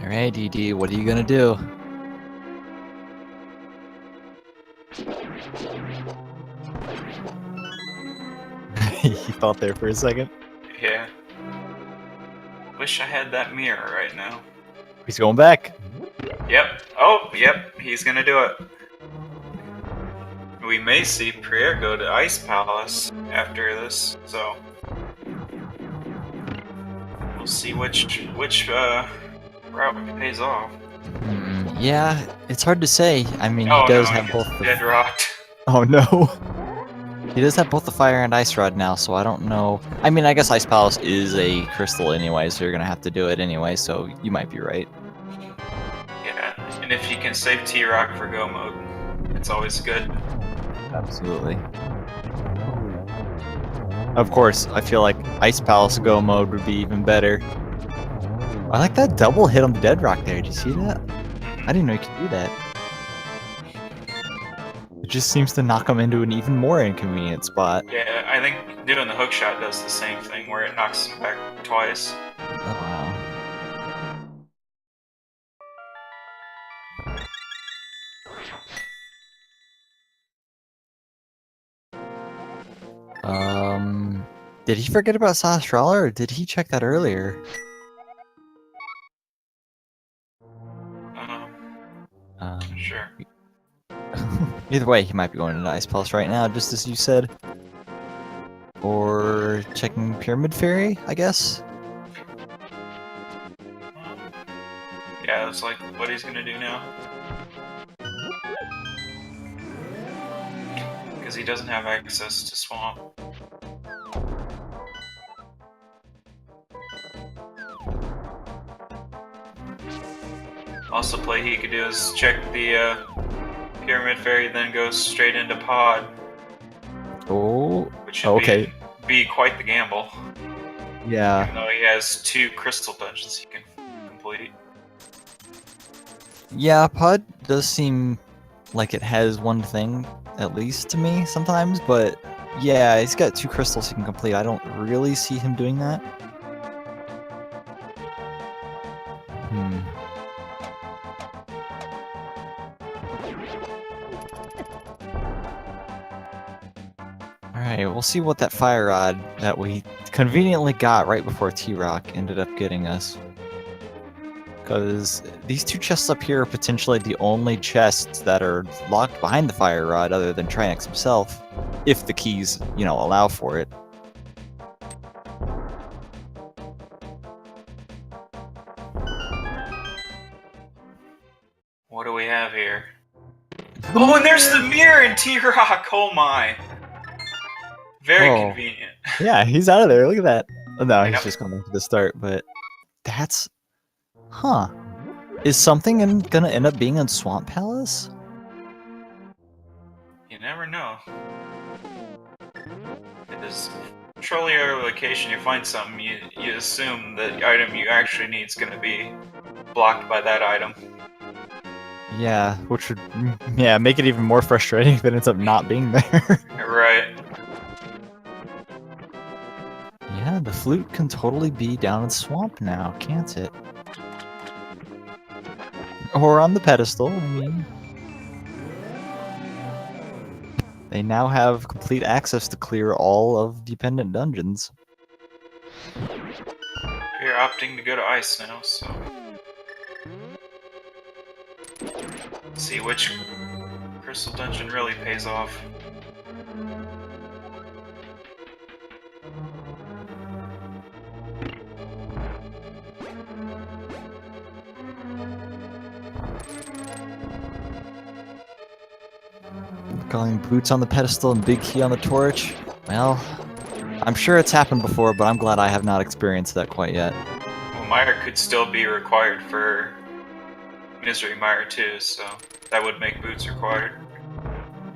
Alright, DD, what are you gonna do? He thought there for a second. Yeah. Wish I had that mirror right now. He's going back. Yep. Oh, yep. He's gonna do it. We may see Prier go to Ice Palace after this, so we'll see which route pays off. Yeah, it's hard to say. I mean, Oh he does no, have he both. gets dead rocked. Oh no. He does have both the fire and ice rod now, so I don't know. I mean, I guess Ice Palace is a crystal anyway, so you're gonna have to do it anyway. So you might be right. Yeah, and if you can save T-Rock for go mode, it's always good. Absolutely. Of course, I feel like Ice Palace go mode would be even better. I like that double hit on the dead rock there. Did you see that? I didn't know you could do that. It just seems to knock him into an even more inconvenient spot. Yeah, I think doing the hook shot does the same thing, where it knocks him back twice. Oh, wow. Did he forget about Sastrala, or did he check that earlier? Sure. Either way, he might be going into Ice Palace right now, just as you said. Or checking Pyramid Fairy, I guess? Yeah, that's like what he's gonna do now. Because he doesn't have access to Swamp. Also, play he could do is check the Pyramid Fairy, then go straight into Pod. Oh, Which should okay. be quite the gamble. Yeah. Even though he has 2 crystal dungeons he can complete. Yeah, Pod does seem like it has one thing, at least to me, sometimes, but yeah, he's got 2 crystals he can complete. I don't really see him doing that. Alright, we'll see what that fire rod that we conveniently got right before T-Rock ended up getting us. Because these 2 chests up here are potentially the only chests that are locked behind the fire rod other than Trinex himself, if the keys, you know, allow for it. What do we have here? Oh, and there's the mirror in T-Rock! Oh my! Very convenient. Yeah, he's out of there. Look at that. Oh, no, he's Yep. just going back to the start, but that's Huh. Is something gonna end up being in Swamp Palace? You never know. Because control your location, you find something, you assume the item you actually need is going to be blocked by that item. Yeah, which would make it even more frustrating if it ends up not being there. Right. Yeah, the flute can totally be down in Swamp now, can't it? Or on the pedestal, I mean. They now have complete access to clear all of dependent dungeons. You're opting to go to ice now, so... Let's see which crystal dungeon really pays off. Calling boots on the pedestal and big key on the torch. Well, I'm sure it's happened before, but I'm glad I have not experienced that quite yet. Well, Mire could still be required for Misery Mire too, so that would make boots required.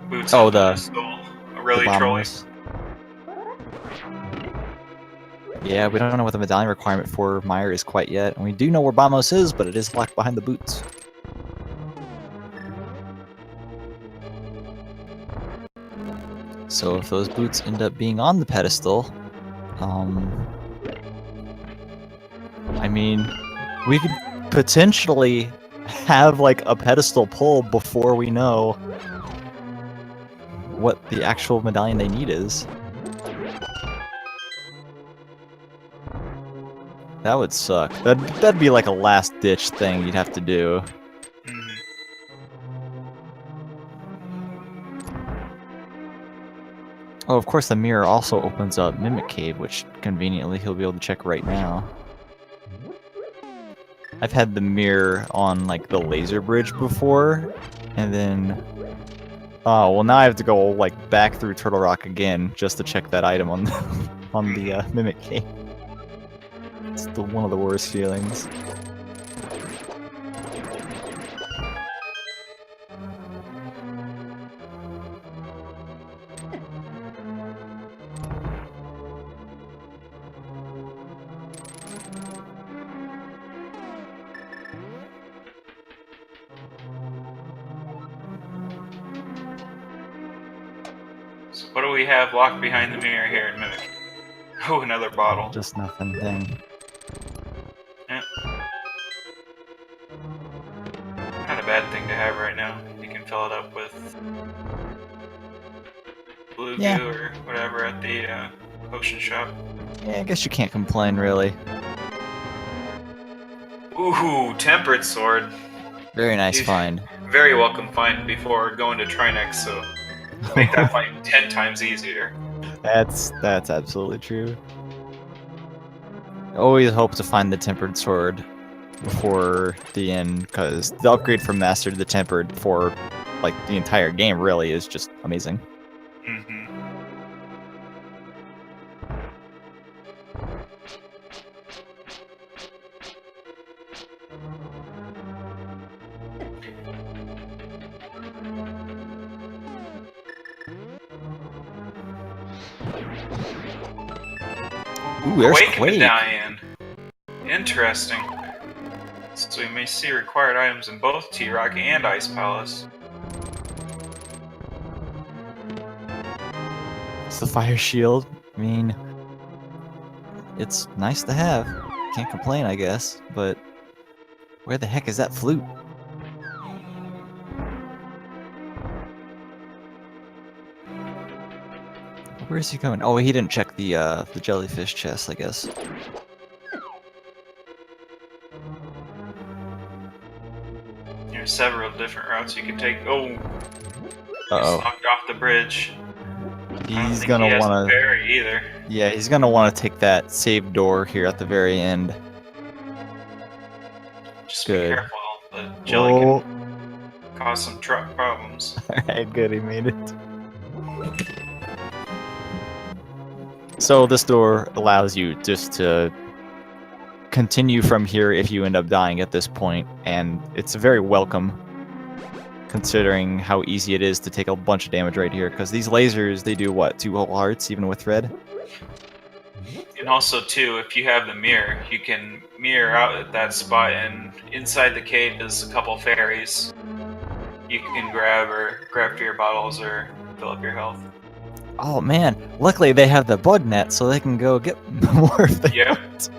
Boots on the pedestal, really trolling. Yeah, we don't know what the medallion requirement for Mire is quite yet, and we do know where Bamos is, but it is locked behind the boots. So if those boots end up being on the pedestal, I mean, we could potentially have like a pedestal pull before we know what the actual medallion they need is. That would suck. That'd be like a last-ditch thing you'd have to do. Oh, of course the mirror also opens up Mimic Cave, which conveniently he'll be able to check right now. I've had the mirror on like the laser bridge before, and then... Oh, well now I have to go like back through Turtle Rock again just to check that item on the, on the Mimic Cave. It's one of the worst feelings. So what do we have locked behind the mirror here in Mimic? Oh, another bottle. Just nothing thing. Yep. Not a bad thing to have right now. You can fill it up with blue goo or whatever at the potion shop. Yeah, I guess you can't complain, really. Ooh, tempered sword. Very nice find. Very welcome find before going to Trinex, so make that fight 10 times easier. That's absolutely true. Always hope to find the tempered sword before the end, because the upgrade from master to the tempered for like the entire game really is just amazing. Ooh, there's Quake. Medallion. Interesting. So we may see required items in both T-Rock and Ice Palace. It's the fire shield. I mean, it's nice to have. Can't complain, I guess. But where the heck is that flute? Where is he going? Oh, he didn't check the jellyfish chest, I guess. There's several different routes you can take. Oh, uh-oh. Knocked off the bridge. He's gonna want to. Berry either. Yeah, he's gonna want to take that save door here at the very end. Just be careful. The jelly can cause some truck problems. Alright, good. He made it. So this door allows you just to continue from here if you end up dying at this point, and it's very welcome, considering how easy it is to take a bunch of damage right here, because these lasers, they do what, 2 whole hearts, even with red? And also, too, if you have the mirror, you can mirror out at that spot, and inside the cave is a couple fairies. You can grab for your bottles or fill up your health. Oh man, luckily they have the bug net, so they can go get more if they Yep. want.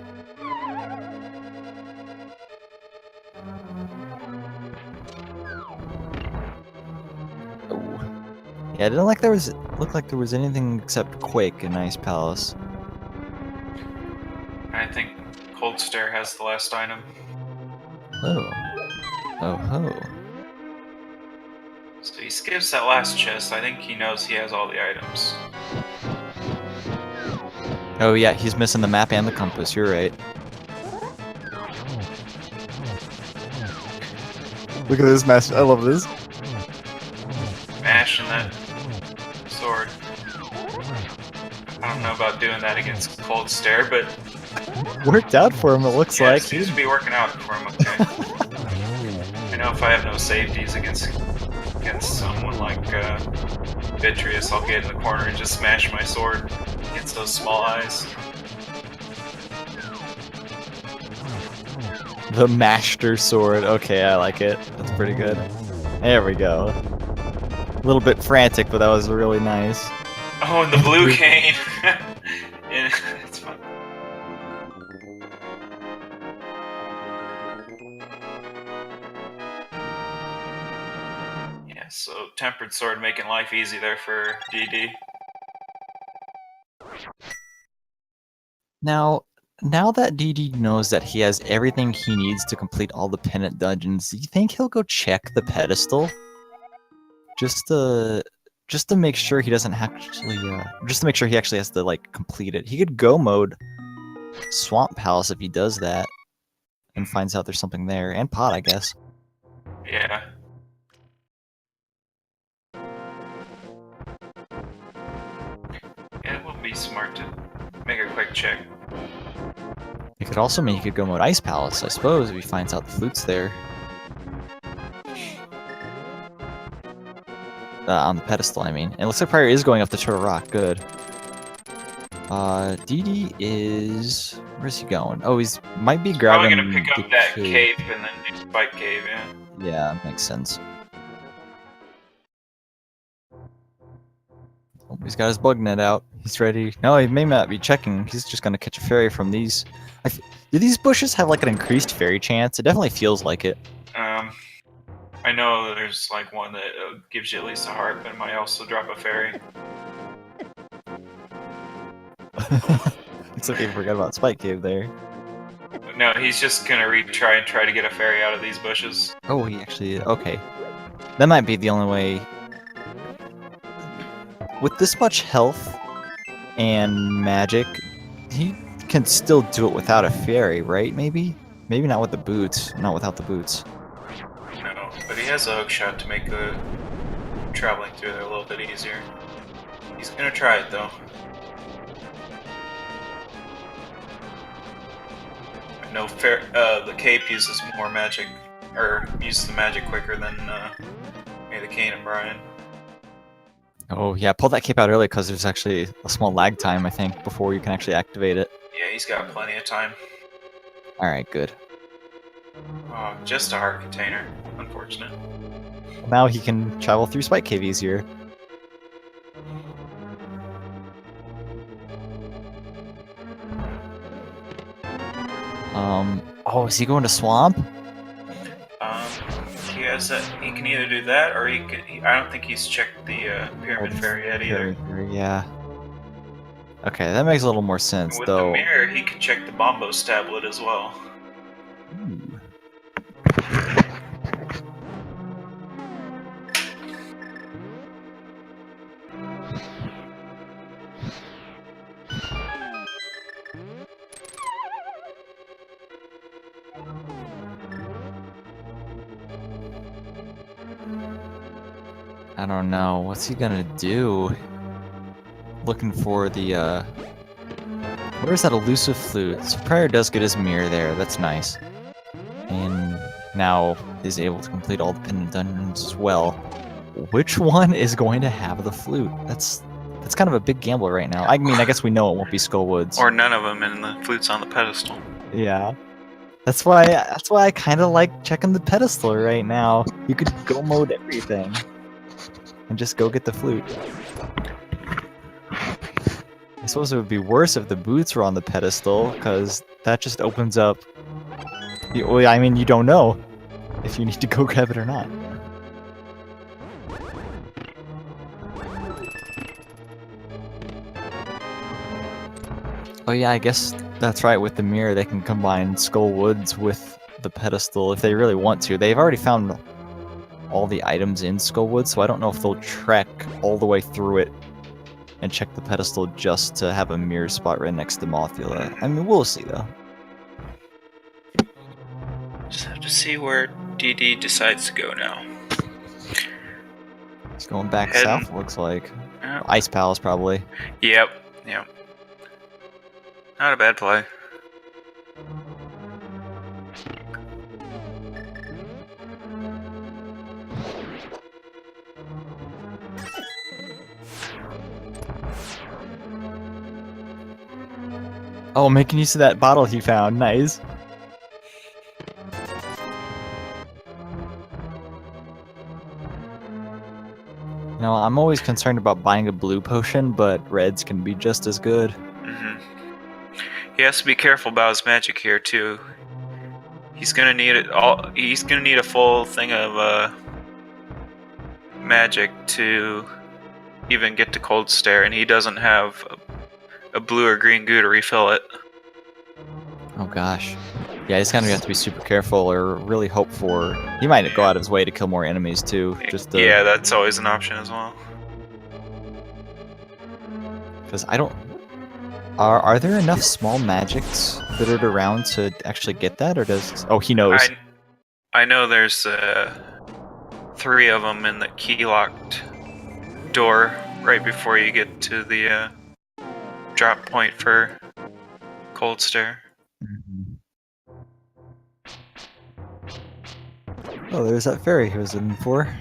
Oh. Yeah, it didn't look like there was anything except Quake in Ice Palace. I think Cold Stare has the last item. Oh. Oh ho. So he skips that last chest. I think he knows he has all the items. Oh yeah, he's missing the map and the compass, you're right. Look at this match, I love this. Mashing that sword. I don't know about doing that against Cold Stare, but Worked out for him, it looks yeah, like. it seems to be working out for him. Okay. I know if I have no safeties against someone like Vitreous, I'll get in the corner and just smash my sword against those small eyes. The Master Sword. Okay, I like it. That's pretty good. There we go. A little bit frantic, but that was really nice. Oh, and the blue cane. Yeah, it's fun. Yeah, so Tempered Sword making life easy there for DD. Now that DD knows that he has everything he needs to complete all the pennant dungeons, do you think he'll go check the pedestal? Just to make sure he doesn't actually, just to make sure he actually has to, like, complete it. He could go mode Swamp Palace if he does that, and finds out there's something there, and Pot, I guess. Yeah. Yeah, it would be smart to make a quick check. It could also mean he could go mode Ice Palace, I suppose, if he finds out the flute's there. On the pedestal, I mean. And it looks like Prier is going up the Turtle Rock. Good. DD is... Where's he going? Oh, he's might be grabbing Probably gonna pick up that cape and then do Spike Cave, yeah. Yeah, makes sense. Oh, he's got his bug net out. He's ready. No, he may not be checking. He's just gonna catch a fairy from these. Do these bushes have like an increased fairy chance? It definitely feels like it. I know there's like one that gives you at least a heart, but it might also drop a fairy. Looks like he forgot about Spike Cave there. No, he's just gonna retry and try to get a fairy out of these bushes. Oh, he actually... Okay. That might be the only way... With this much health and magic, he can still do it without a fairy, right? Maybe? Maybe not with the boots. Not without the boots. No, but he has a hook shot to make the traveling through there a little bit easier. He's gonna try it though. No, the cape uses more magic, or uses the magic quicker than the Kane and Brian. Oh yeah, pull that cape out early because there's actually a small lag time, I think, before you can actually activate it. Yeah, he's got plenty of time. Alright, good. Oh, just a heart container. Unfortunate. Now he can travel through Spike Cave easier. Oh, is he going to Swamp? He has that. He can either do that, or he can. I don't think he's checked the Pyramid Fairy yet either. Yeah. Okay, that makes a little more sense, With though. the mirror, he can check the Bombos tablet as well. Ooh. I don't know. What's he gonna do? Looking for the, Where's that elusive flute? So Prier does get his mirror there. That's nice. And now is able to complete all the pendant dungeons as well. Which one is going to have the flute? That's kind of a big gamble right now. I mean, I guess we know it won't be Skullwoods. Or none of them, and the flute's on the pedestal. Yeah. That's why I kind of like checking the pedestal right now. You could go mode everything and just go get the flute. I suppose it would be worse if the boots were on the pedestal, because that just opens up. I mean, you don't know if you need to go grab it or not. Oh yeah, I guess that's right. With the mirror, they can combine Skullwoods with the pedestal if they really want to. They've already found all the items in Skullwood, so I don't know if they'll trek all the way through it and check the pedestal just to have a mirror spot right next to Mothula. I mean, we'll see though. Just have to see where DD decides to go now. He's going back south, looks like. Yep. Ice Palace, probably. Yep. Not a bad play. Oh, making use of that bottle he found. Nice. You know, I'm always concerned about buying a blue potion, but reds can be just as good. He has to be careful about his magic here too. He's gonna need it all. He's gonna need a full thing of magic to even get to Cold Stare, and he doesn't have a blue or green goo to refill it. Oh gosh. Yeah, he's gonna have to be super careful or really hope for. He might go out of his way to kill more enemies too. Yeah, that's always an option as well. Because I don't. Are there enough small magics that are around to actually get that, or does? Oh, he knows. I know there's 3 of them in the key-locked door right before you get to the drop point for Cold Stare. Oh, there's that fairy he was looking for.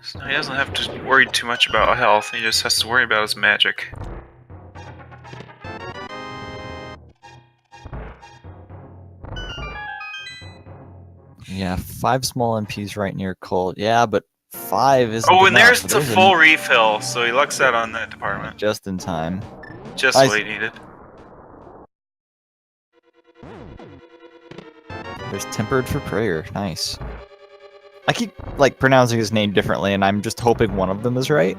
So he doesn't have to worry too much about health, he just has to worry about his magic. Yeah, 5 small MPs right near Cold. Yeah, but 5 isn't Oh, and enough. there's the full refill, so he lucks out on that department. Just in time. Just what he needed. There's Tempered for Prayer. Nice. I keep, like, pronouncing his name differently, and I'm just hoping one of them is right.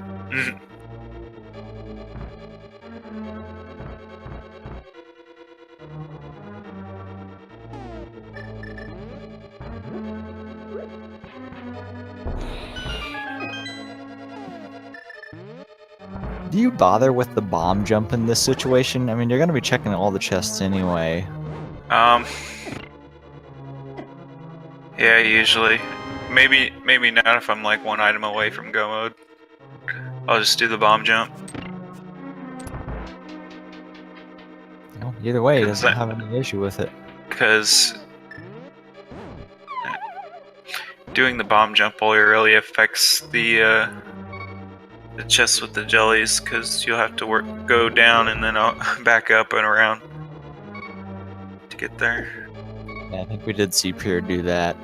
Do you bother with the bomb jump in this situation? I mean, you're gonna be checking all the chests anyway. Yeah, usually. Maybe not if I'm like 1 item away from go mode. I'll just do the bomb jump. Well, either way, he doesn't have any issue with it. Because doing the bomb jump only really affects the chest with the jellies, because you'll have to go down and then back up and around to get there. Yeah, I think we did see Prier do that.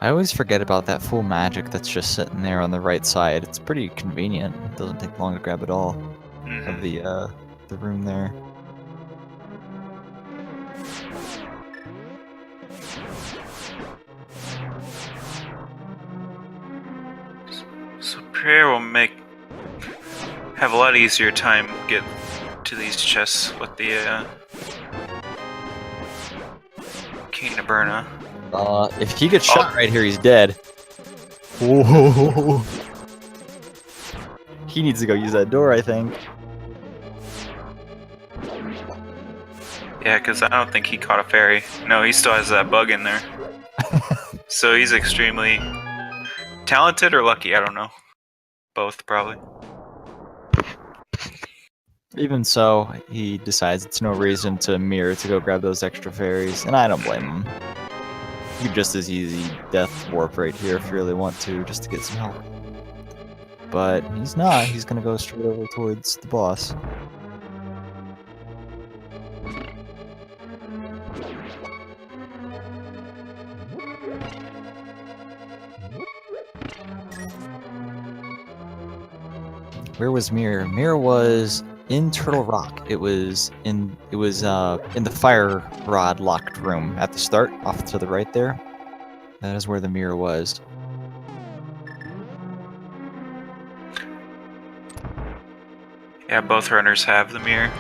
I always forget about that full magic that's just sitting there on the right side. It's pretty convenient. It doesn't take long to grab it all of the room there. So Prier will have a lot easier time get to these chests with the King of Berna. If he gets shot right here, he's dead. Whoa. He needs to go use that door, I think. Yeah, because I don't think he caught a fairy. No, he still has that bug in there. So he's extremely talented or lucky, I don't know. both probably. Even so, he decides it's no reason to mirror to go grab those extra fairies, and I don't blame him. You could just as easy death warp right here if you really want to, just to get some help. But he's not. He's gonna go straight over towards the boss. Where was Mirror? Mirror was in Turtle Rock. It was in the fire rod locked room at the start, off to the right there. That is where the mirror was. Yeah, both runners have the mirror.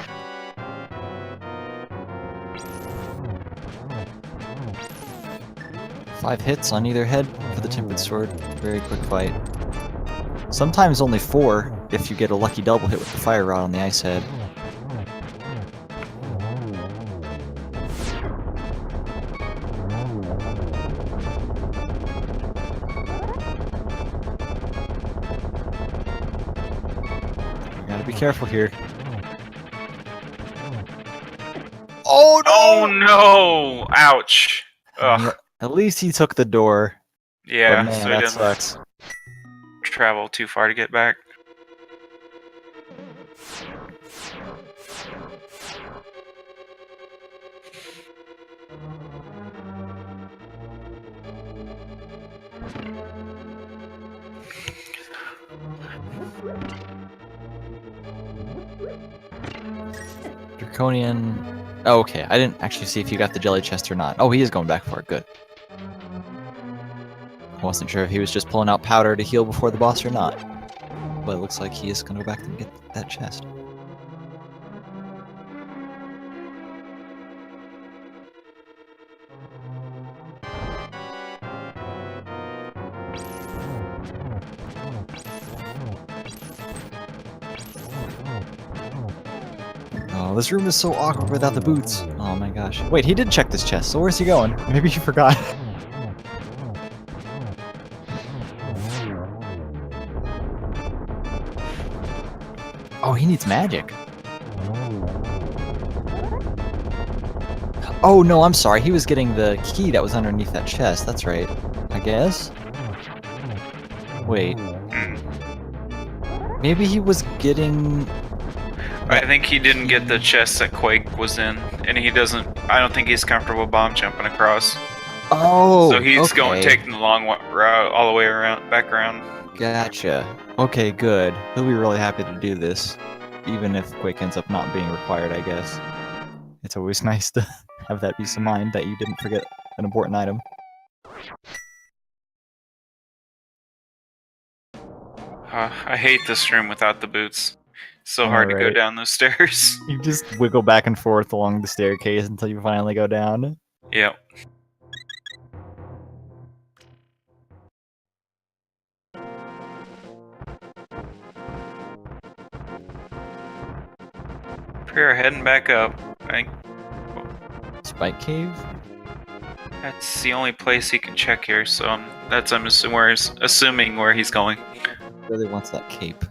Five hits on either head for the Tempered Sword. Very quick fight. Sometimes only 4 if you get a lucky double hit with the fire rod on the ice head. You gotta be careful here. Oh no! Oh no! Ouch! Ugh. At least he took the door. Yeah, But man, so he that doesn't sucks. travel too far to get back. Draconian. Oh, okay, I didn't actually see if you got the jelly chest or not. Oh, he is going back for it. Good. I wasn't sure if he was just pulling out powder to heal before the boss or not. But it looks like he is going to go back and get that chest. Oh, this room is so awkward without the boots. Oh my gosh. Wait, he did check this chest, so where's he going? Maybe he forgot. Oh, he needs magic. Oh no, I'm sorry. He was getting the key that was underneath that chest. That's right. I guess? Wait. Maybe he was getting... I think he didn't get the chest that Quake was in, and he doesn't. I don't think he's comfortable bomb jumping across. Oh, So he's okay. going taking the long route all the way around, back around. Gotcha. Okay, good. He'll be really happy to do this, even if Quake ends up not being required, I guess. It's always nice to have that peace of mind that you didn't forget an important item. I hate this room without the boots. So hard to go Alright. down those stairs. You just wiggle back and forth along the staircase until you finally go down. Yep. We're heading back up. Spike Cave? That's the only place he can check here, so I'm assuming where he's going. Really wants that cape.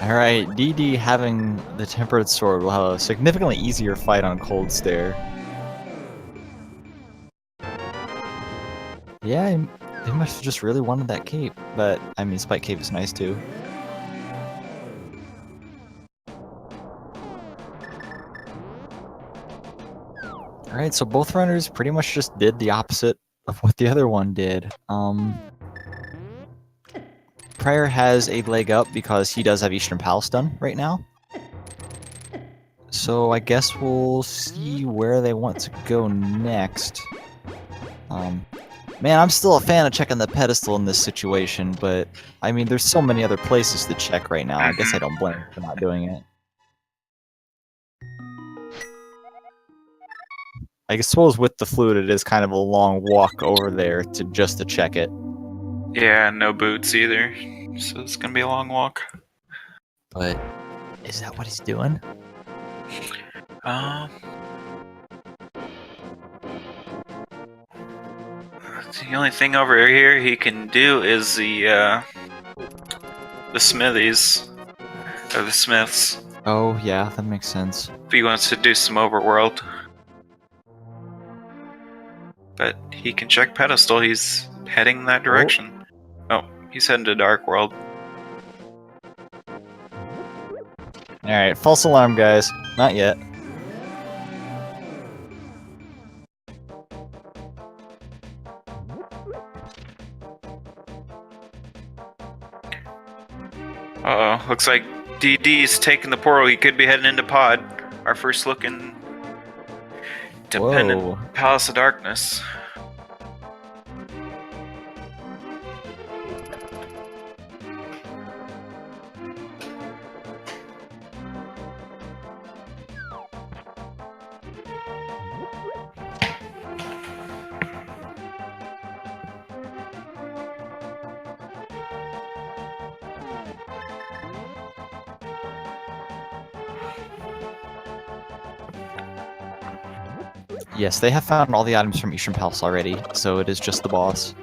Alright, DD having the Tempered Sword will have a significantly easier fight on Cold Stare. Yeah, he must have just really wanted that cape, but I mean, Spike Cape is nice too. Alright, so both runners pretty much just did the opposite of what the other one did. Prier has a leg up because he does have Eastern Palace done right now. So I guess we'll see where they want to go next. Man, I'm still a fan of checking the pedestal in this situation, but I mean, there's so many other places to check right now. I guess I don't blame him for not doing it. I suppose with the flute, it is kind of a long walk over there to check it. Yeah, no boots either. So it's gonna be a long walk. But is that what he's doing? The only thing over here he can do is the smithies, or the smiths. Oh yeah, that makes sense. If he wants to do some overworld. But he can check pedestal, he's heading that direction. Oh, he's heading to Dark World. Alright, false alarm, guys. Not yet. Uh-oh, looks like DD's taking the portal. He could be heading into Pod. Our first look in Dependent Whoa. Palace of Darkness. Yes, they have found all the items from Eastern Palace already, so it is just the boss.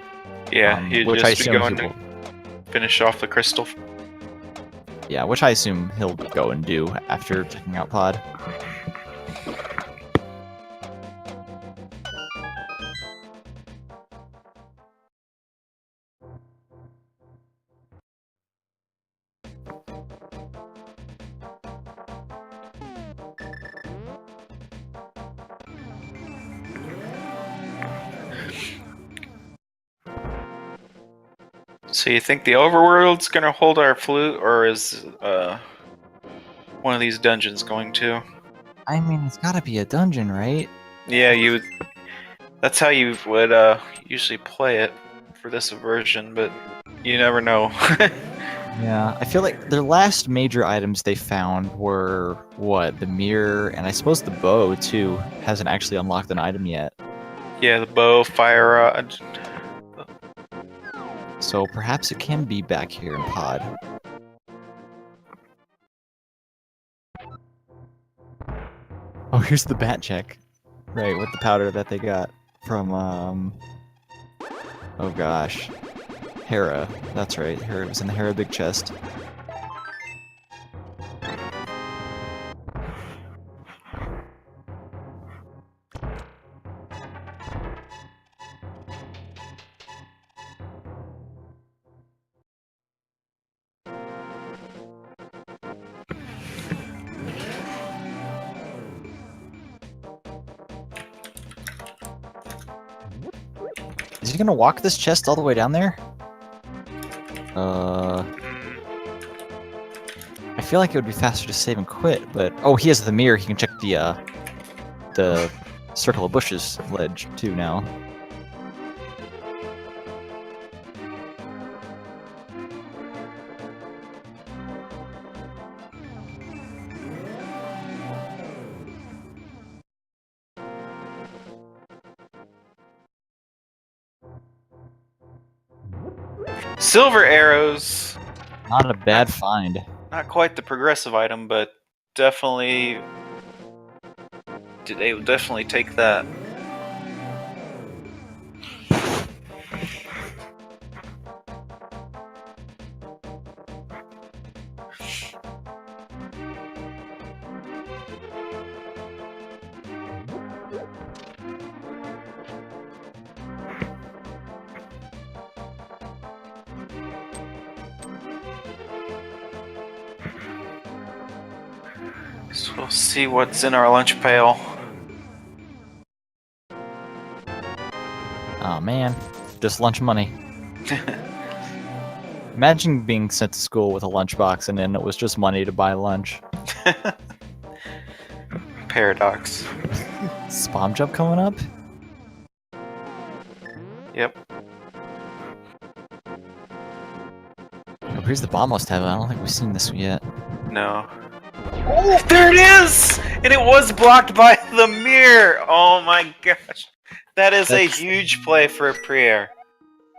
Yeah, he'd which I just be assume going he to finish off the crystal. Yeah, which I assume he'll go and do after checking out Pod. So you think the overworld's gonna hold our flute, or is one of these dungeons going to? I mean, it's gotta be a dungeon, right? Yeah, you would. That's how you would usually play it for this version, but you never know. Yeah, I feel like their last major items they found were, what, the mirror, and I suppose the bow, too, hasn't actually unlocked an item yet. Yeah, the bow, fire rod. So perhaps it can be back here in Pod. Oh, here's the bat check. Right, with the powder that they got from, oh gosh. Hera. That's right, Hera was in the Hera big chest. Is he gonna walk this chest all the way down there? I feel like it would be faster to save and quit, but oh, he has the mirror. He can check the circle of bushes ledge too now. Silver arrows. Not a bad find. Not quite the progressive item, but definitely. They will definitely take that. So we'll see what's in our lunch pail. Oh man, just lunch money. Imagine being sent to school with a lunchbox and then it was just money to buy lunch. Paradox. Spam jump coming up? Yep. Oh, here's the bomb must have. I don't think we've seen this yet. No. Oh, there it is! And it was blocked by the mirror! Oh my gosh. That's a huge play for a Prier.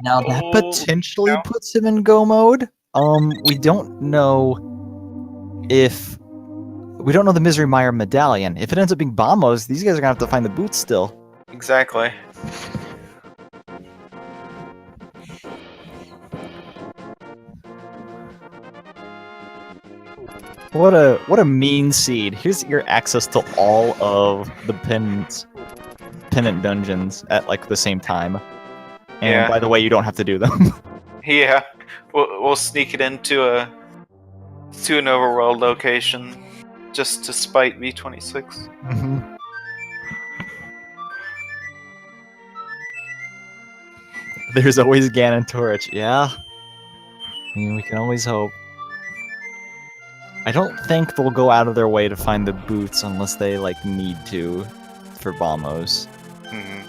Now that potentially puts him in go mode. We don't know if... We don't know the Misery Mire medallion. If it ends up being Bombos, these guys are gonna have to find the boots still. Exactly. What a mean seed. Here's your access to all of the pendant dungeons at like the same time. And Yeah. by the way, you don't have to do them. Yeah. We'll sneak it into an overworld location just to spite V26. Mhm. There's always Ganon Torch. Yeah. I mean, we can always hope. I don't think they'll go out of their way to find the boots unless they like need to for Bombos. Mm-hmm.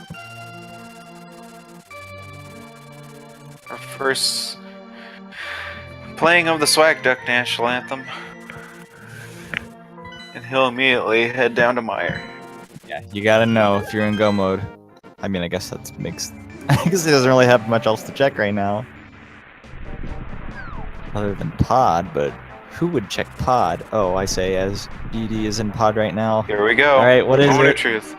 Our first playing of the Swag Duck National Anthem. And he'll immediately head down to Mire. Yeah, you gotta know if you're in go mode. I mean, I guess that makes... I guess he doesn't really have much else to check right now. Other than Pod, but who would check Pod? Oh, I say as DD is in Pod right now. Here we go. Alright, what is Moment it? of truth.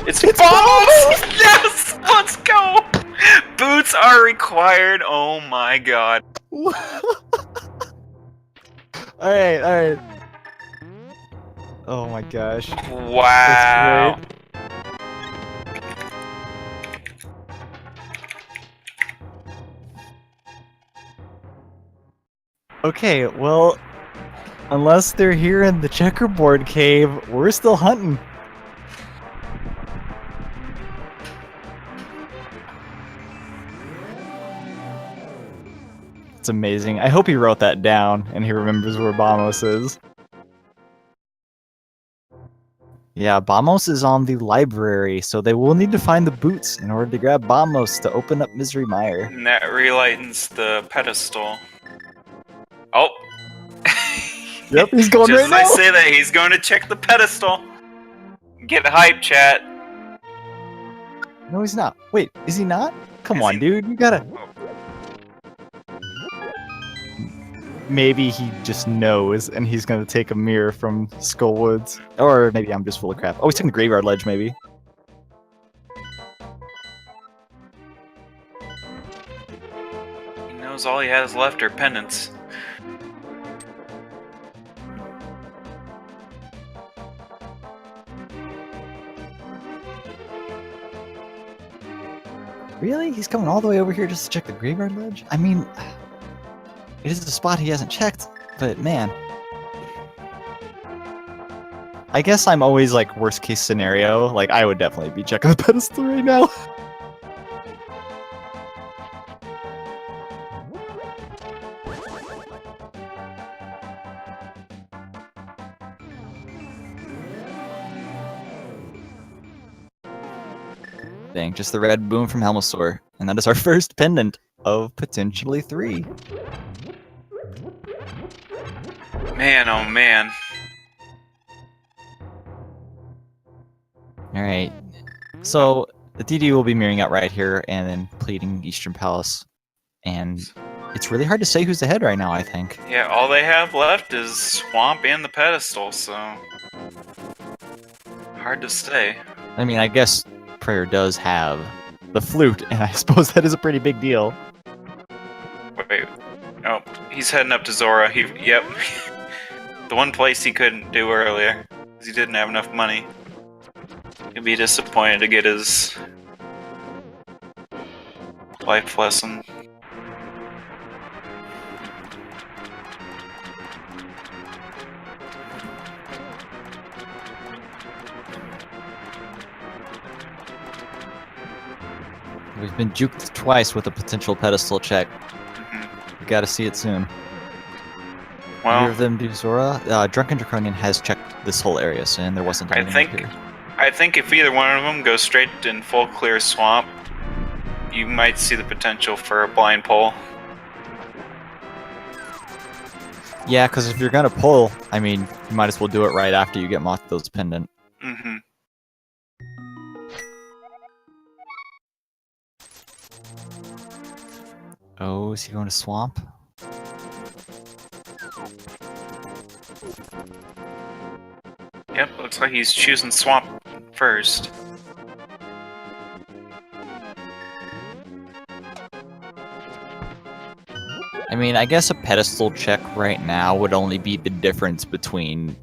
It's Bombos! Yes! Let's go! Boots are required. Oh my god. Alright. Oh my gosh. Wow. That's great. Okay, well, unless they're here in the checkerboard cave, we're still hunting. It's amazing. I hope he wrote that down and he remembers where Bamos is. Yeah, Bamos is on the library, so they will need to find the boots in order to grab Bamos to open up Misery Mire. And that relightens the pedestal. Oh. Yep, he's going Just right as now. I say that, he's going to check the pedestal. Get hype, chat. No, he's not. Wait, is he not? Come Is on, he- dude, you gotta... Maybe he just knows, and he's gonna take a mirror from Skullwoods. Or maybe I'm just full of crap. Oh, he's taking the Graveyard Ledge, maybe. He knows all he has left are pendants. Really? He's coming all the way over here just to check the Graveyard Ledge? I mean, it is a spot he hasn't checked, but man. I guess I'm always like worst case scenario. Like, I would definitely be checking the pedestal right now. Dang, just the red boom from Helmosaur. And that is our first pendant of potentially 3. Man, oh man. Alright. So, the DD will be mirroring out right here and then pleading Eastern Palace. And it's really hard to say who's ahead right now, I think. Yeah, all they have left is Swamp and the pedestal, so... hard to say. I mean, I guess Prier does have the flute, and I suppose that is a pretty big deal. Wait. Oh, he's heading up to Zora. Yep. The one place he couldn't do earlier, because he didn't have enough money. He'll be disappointed to get his life lesson. We've been juked twice with a potential pedestal check. Mhm. We gotta see it soon. Well, Either of them do Zora. DrunkenDraconian has checked this whole area, so and there wasn't I anything think- here. I think if either one of them goes straight in full clear swamp, you might see the potential for a blind pull. Yeah, because if you're gonna pull, I mean, you might as well do it right after you get Mothbill's pendant. Mm-hmm. Oh, is he going to Swamp? Yep, looks like he's choosing swamp first. I mean, I guess a pedestal check right now would only be the difference between,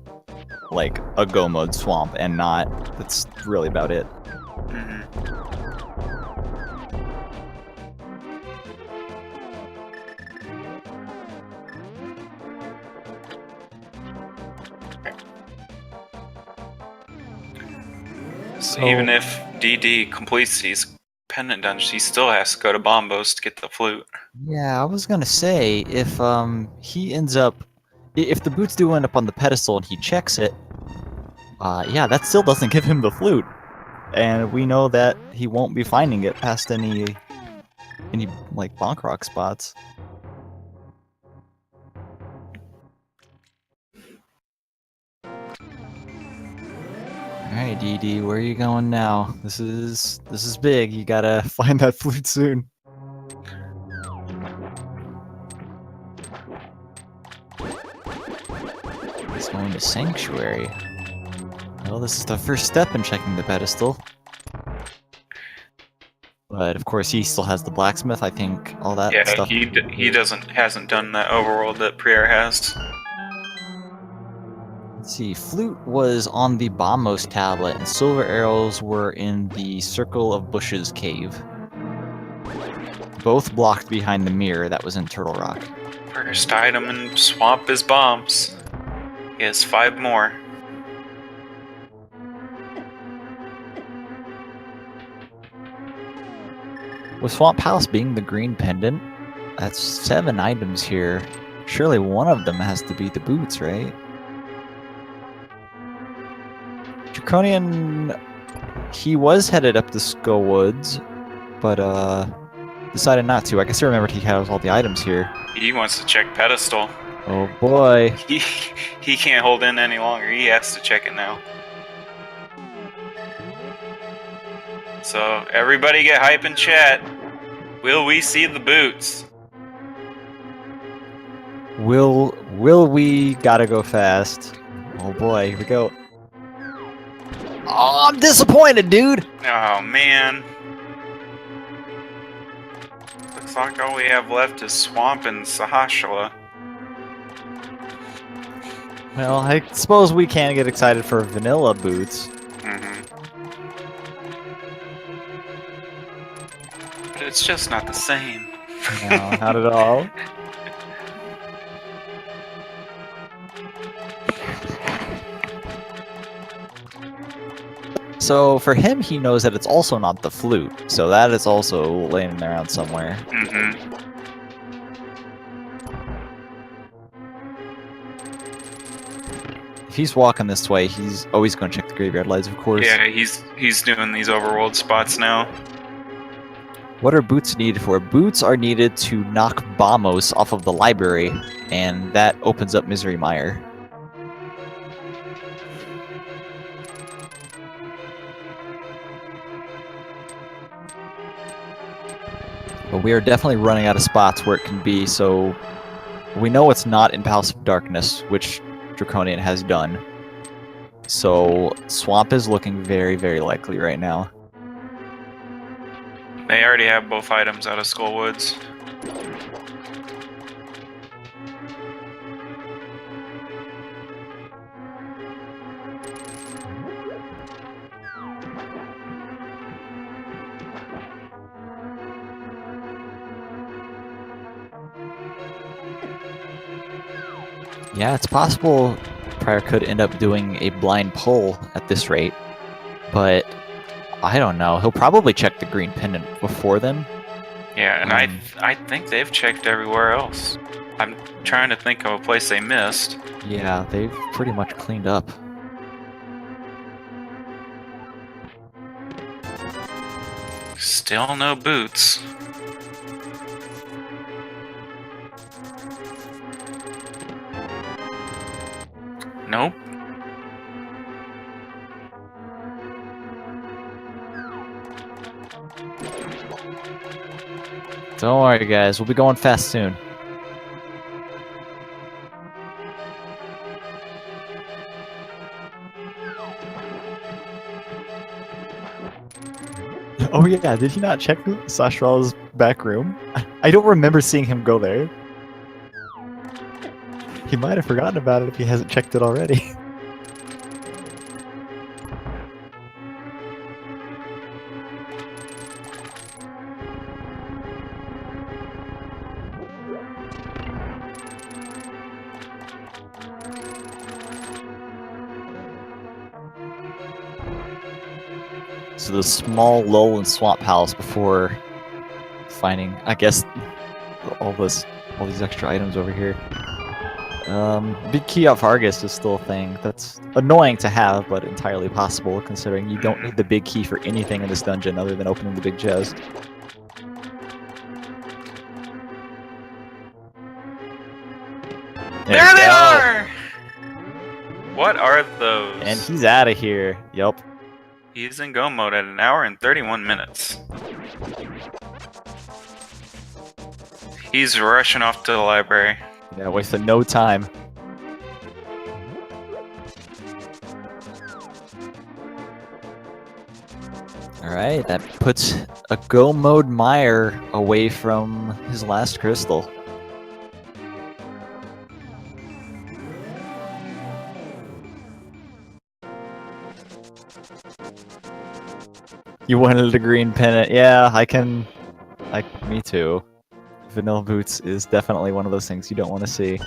like, a go mode swamp and not. That's really about it. So even if DD completes these pendant dungeons, he still has to go to Bombos to get the flute. Yeah, I was gonna say, if he ends up, if the boots do end up on the pedestal and he checks it, yeah, that still doesn't give him the flute, and we know that he won't be finding it past any like bonk rock spots. Alright, DD, where are you going now? This is big. You gotta find that flute soon. He's going to Sanctuary. Well, this is the first step in checking the pedestal. But of course, he still has the blacksmith. I think all that stuff. Yeah, he hasn't done that overworld that Prier has. Let's see, flute was on the Bombos tablet, and silver arrows were in the Circle of Bushes cave. Both blocked behind the mirror that was in Turtle Rock. First item in swamp is bombs. He has 5 more. With Swamp House being the green pendant, that's 7 items here. Surely one of them has to be the boots, right? Draconian, he was headed up to Skull Woods, but decided not to. I guess I remembered he has all the items here. He wants to check pedestal. Oh boy. He can't hold in any longer. He has to check it now. So everybody get hype in chat. Will we see the boots? Will we gotta go fast? Oh boy, here we go. Oh, I'm disappointed, dude! Oh man. Looks like all we have left is Swamp and Sahashala. Well, I suppose we can get excited for vanilla boots. But it's just not the same. No, not at all. So for him, he knows that it's also not the flute, so that is also laying around somewhere. If he's walking this way, he's always going to check the graveyard lights, of course. Yeah, he's doing these overworld spots now. What are boots needed for? Boots are needed to knock Bombos off of the library, and that opens up Misery Mire. But we are definitely running out of spots where it can be, so we know it's not in Palace of Darkness, which Draconian has done. So Swamp is looking very, very likely right now. They already have both items out of Skull Woods. Yeah, it's possible Prier could end up doing a blind pull at this rate, but I don't know. He'll probably check the green pendant before then. Yeah, and I think they've checked everywhere else. I'm trying to think of a place they missed. Yeah, they've pretty much cleaned up. Still no boots. Nope. Don't worry, guys. We'll be going fast soon. Oh yeah, did he not check Sashral's back room? I don't remember seeing him go there. He might have forgotten about it if he hasn't checked it already. So the small lull and swamp house before finding, I guess, all these extra items over here. Big key off Argus is still a thing. That's annoying to have, but entirely possible considering you don't need the big key for anything in this dungeon other than opening the big chest. There they are! What are those? And he's out of here. Yup. He's in go mode at 1 hour and 31 minutes. He's rushing off to the library. Yeah, wasted no time. Alright, that puts a go mode Meyer away from his last crystal. You wanted a green pennant. Yeah, me too. Vanilla Boots is definitely one of those things you don't want to see.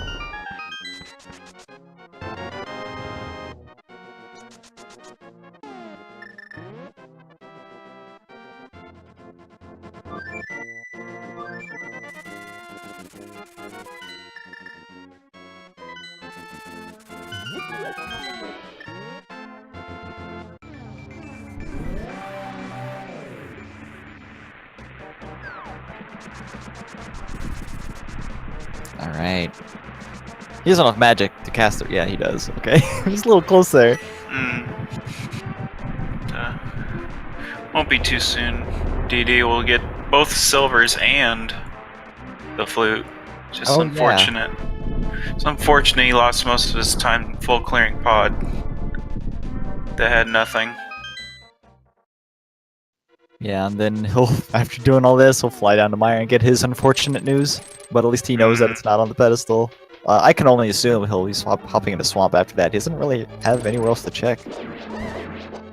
Alright. He doesn't have magic to cast it. Yeah, he does. Okay. He's a little close there. Won't be too soon. DD will get both silvers and the flute. Just unfortunate. Yeah. It's unfortunate he lost most of his time full clearing pod. That had nothing. Yeah, and then he'll, after doing all this, he'll fly down to Meyer and get his unfortunate news. But at least he knows that it's not on the pedestal. I can only assume he'll be hopping into swamp after that. He doesn't really have anywhere else to check.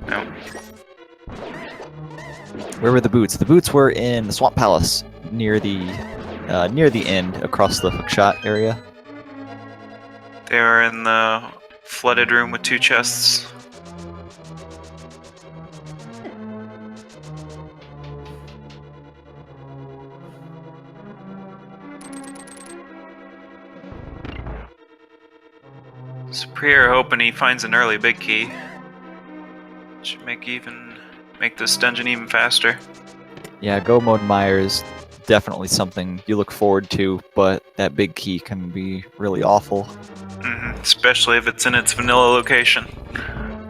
No. Where were the boots? The boots were in the Swamp Palace, near the end, across the hookshot area. They were in the flooded room with 2 chests. So Prier hoping he finds an early big key. Should make this dungeon even faster. Yeah, go mode Meyer is definitely something you look forward to, but that big key can be really awful. Especially if it's in its vanilla location.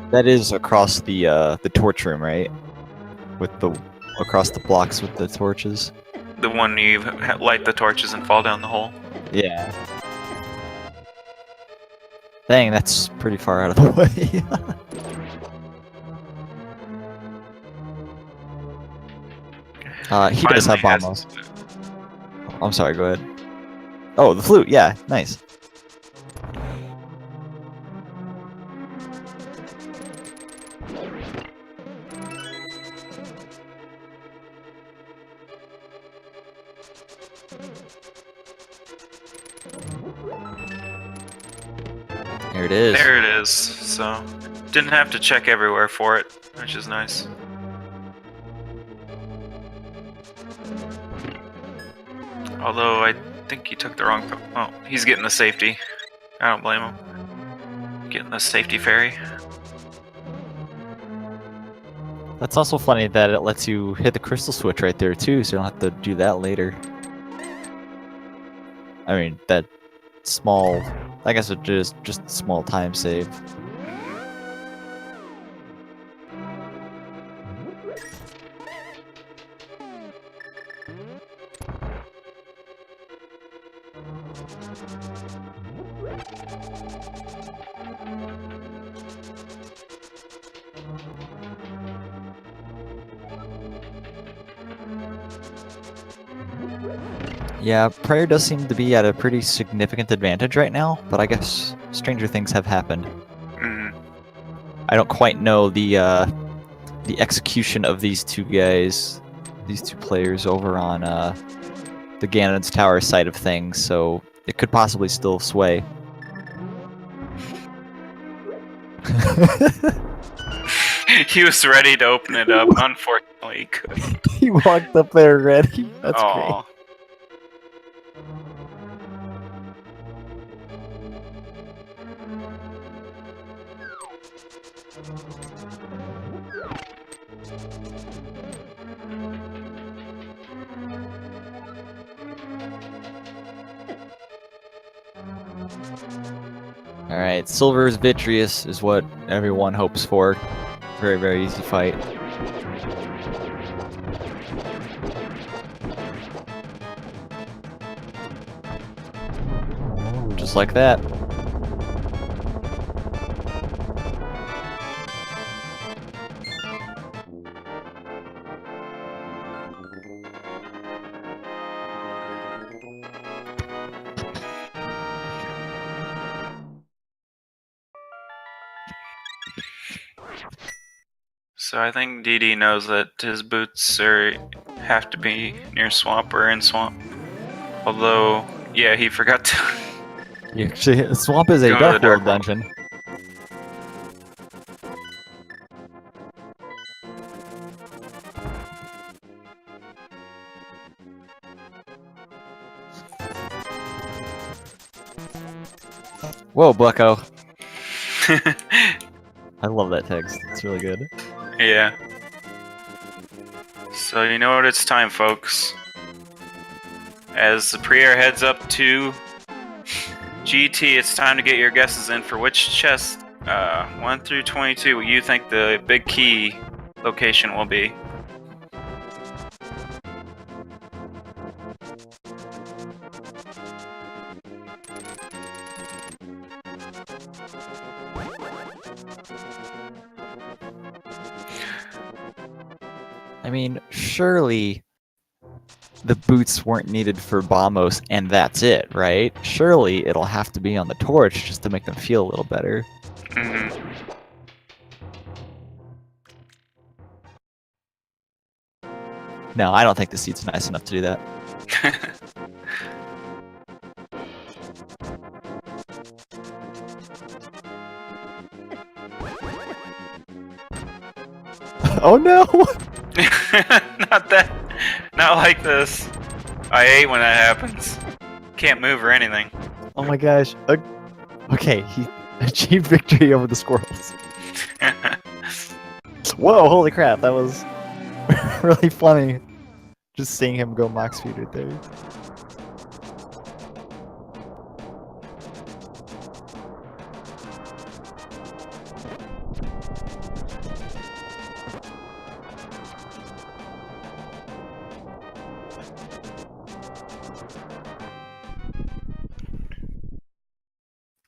That is across the torch room, right? Across the blocks with the torches. The one you light the torches and fall down the hole. Yeah. Dang, that's pretty far out of the way. He does have bombos. I'm sorry, go ahead. Oh, the flute, yeah, nice. There it is. There it is. So, didn't have to check everywhere for it, which is nice. Although I think he took the wrong. Oh, he's getting the safety. I don't blame him. Getting the safety fairy. That's also funny that it lets you hit the crystal switch right there too, so you don't have to do that later. I mean, that small, I guess it's just a small time save. Yeah, Prayer does seem to be at a pretty significant advantage right now, but I guess stranger things have happened. Mm-hmm. I don't quite know the execution of these two guys, these two players over on the Ganon's Tower side of things, so it could possibly still sway. He was ready to open it up. Unfortunately, he couldn't. He walked up there ready. That's great. Aw. Alright, Silver's Vitreous is what everyone hopes for. Very, very easy fight. Just like that. So I think DD knows that his boots have to be near swamp or in swamp. Although, yeah, he forgot to. Actually, Swamp is a Go to the Dark World Dark World. dungeon. Whoa, Bucko. I love that text. It's really good. Yeah. So you know what it's time, folks. As the Prier heads up to GT, it's time to get your guesses in for which chest, 1 through 22, you think the big key location will be. I mean, surely the boots weren't needed for Bombos and that's it, right? Surely it'll have to be on the torch just to make them feel a little better. Mm-hmm. No, I don't think the seat's nice enough to do that. Oh no! Not like this. I hate when that happens. Can't move or anything. Oh my gosh. Okay, he achieved victory over the squirrels. Whoa, holy crap, that was really funny. Just seeing him go max speed right there.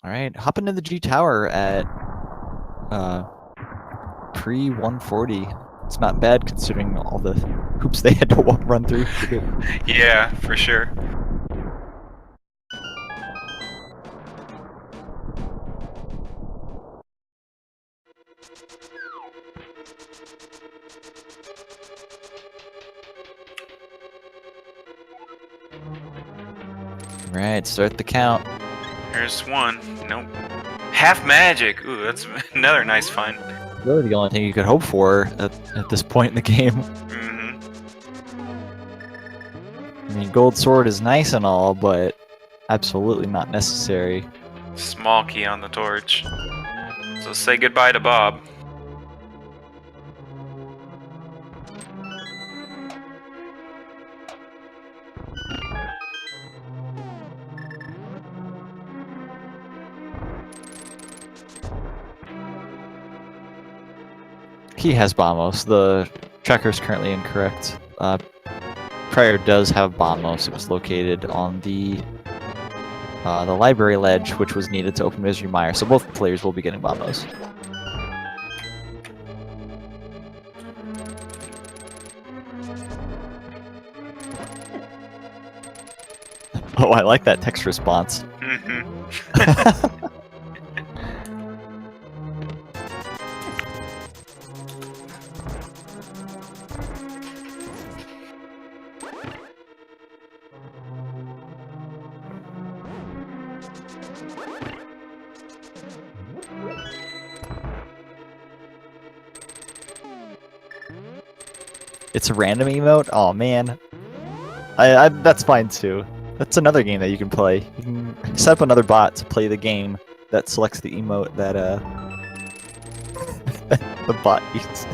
Alright, hop into the G Tower at pre-140. It's not bad considering all the hoops they had to run through. Yeah, for sure. Right, start the count. Here's one. Nope. Half magic. Ooh, that's another nice find. Really the only thing you could hope for at this point in the game. Mm-hmm. I mean, gold sword is nice and all, but absolutely not necessary. Small key on the torch. So say goodbye to Bob. He has Bombos. The tracker's currently incorrect. Prior does have Bombos. It was located on the library ledge, which was needed to open Misery Mire. So both players will be getting Bombos. Oh, I like that text response. It's a random emote? Oh man. That's fine too. That's another game that you can play. You can set up another bot to play the game that selects the emote that the bot uses.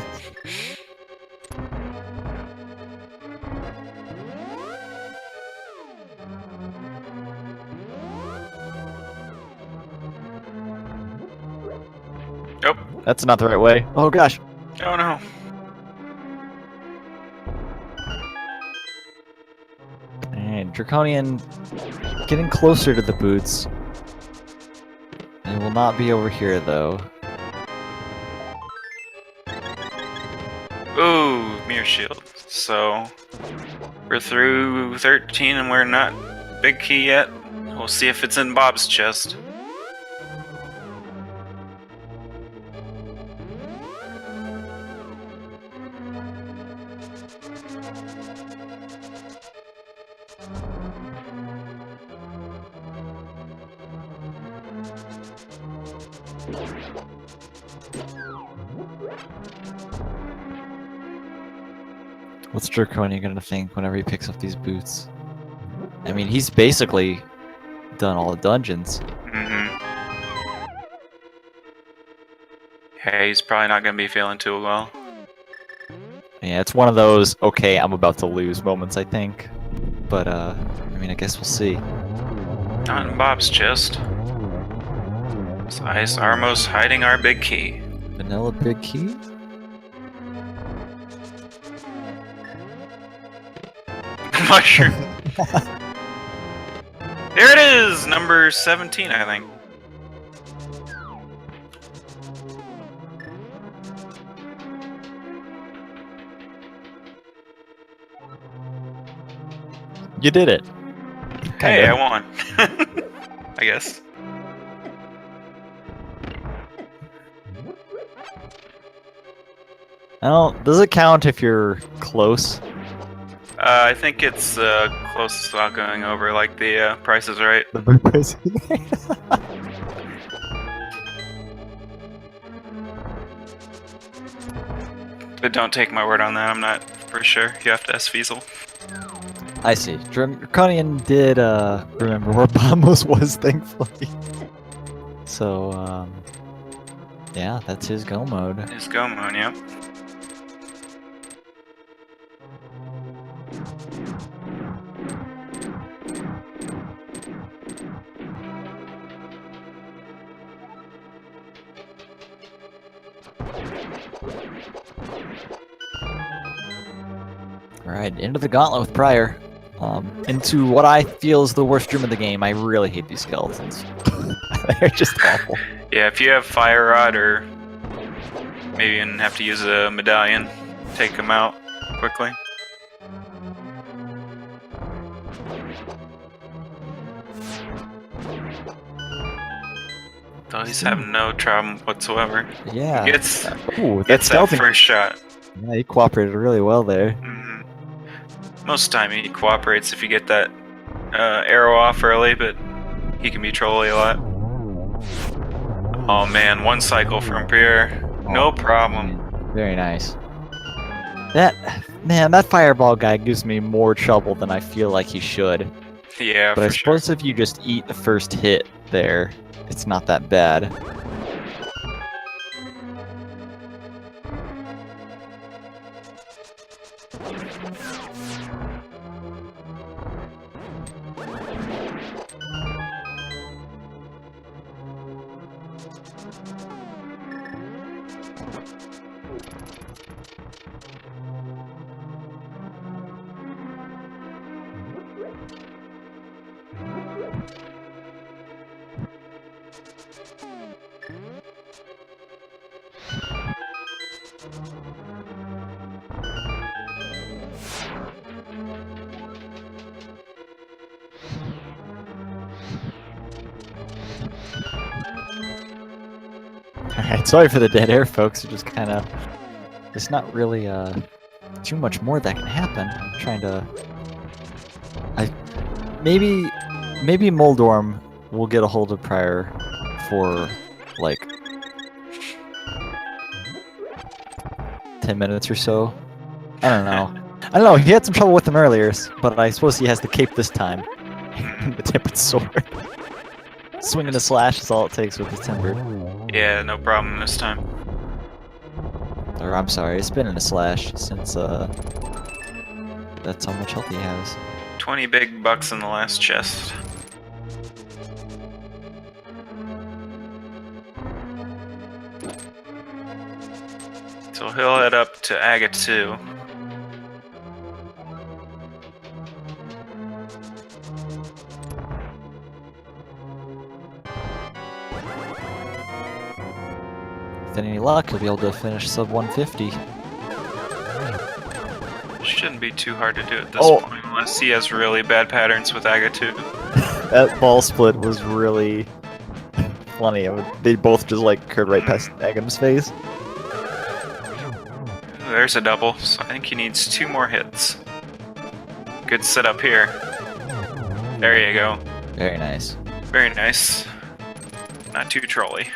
Nope. That's not the right way. Oh gosh. Oh no. Alright, Draconian getting closer to the boots. It will not be over here though. Ooh, mirror shield. So we're through 13 and we're not big key yet. We'll see if it's in Bob's chest. What's Draconian gonna think whenever he picks up these boots? I mean, he's basically done all the dungeons. Hey, he's probably not gonna be feeling too well. Yeah, it's one of those, okay, I'm about to lose moments, I think. But, I mean, I guess we'll see. Not in Bob's chest. Ice Armos hiding our big key. Vanilla big key? Mushroom. There it is! Number 17, I think. You did it. Hey, Kinda. I won. I guess. Well, does it count if you're close? I think it's close without going over, like the Price is Right. The boot price. But don't take my word on that, I'm not for sure. You have to ask Fiesel. I see. Draconian did remember where Bombos was, thankfully. So, yeah, that's his go mode. His go mode, yep. Alright, into the gauntlet with Prier. Into what I feel is the worst room of the game. I really hate these skeletons. They're just awful. Yeah, if you have Fire Rod or maybe even have to use a medallion, take them out quickly. Though he's having no trouble whatsoever. Yeah. He gets, Ooh, gets that stealthing. first shot. Yeah, he cooperated really well there. Most of the time he cooperates if you get that arrow off early, but he can be trolly a lot. Oh man, one cycle from Prier. No problem. Very nice. That fireball guy gives me more trouble than I feel like he should. Yeah, But I for sure. suppose if you just eat the first hit there, it's not that bad. Alright, sorry for the dead air, folks. It just kind of... There's not really too much more that can happen. I'm trying to... Maybe Moldorm will get a hold of Prier for, like, 10 minutes or so. I don't know. He had some trouble with him earlier, but I suppose he has the cape this time. The tempered sword. Swinging a slash is all it takes with his tempered. Yeah, no problem this time. Or, I'm sorry, it's been in a slash since, that's how much health he has. 20 big bucks in the last chest. So he'll head up to Aga 2. With any luck, he'll be able to finish sub 150. Shouldn't be too hard to do at this point, unless he has really bad patterns with Aga 2. That ball split was really funny. They both just like curved right past Agam's face. There's a double, so I think he needs 2 more hits. Good setup here. There you go. Very nice. Very nice. Not too trolly.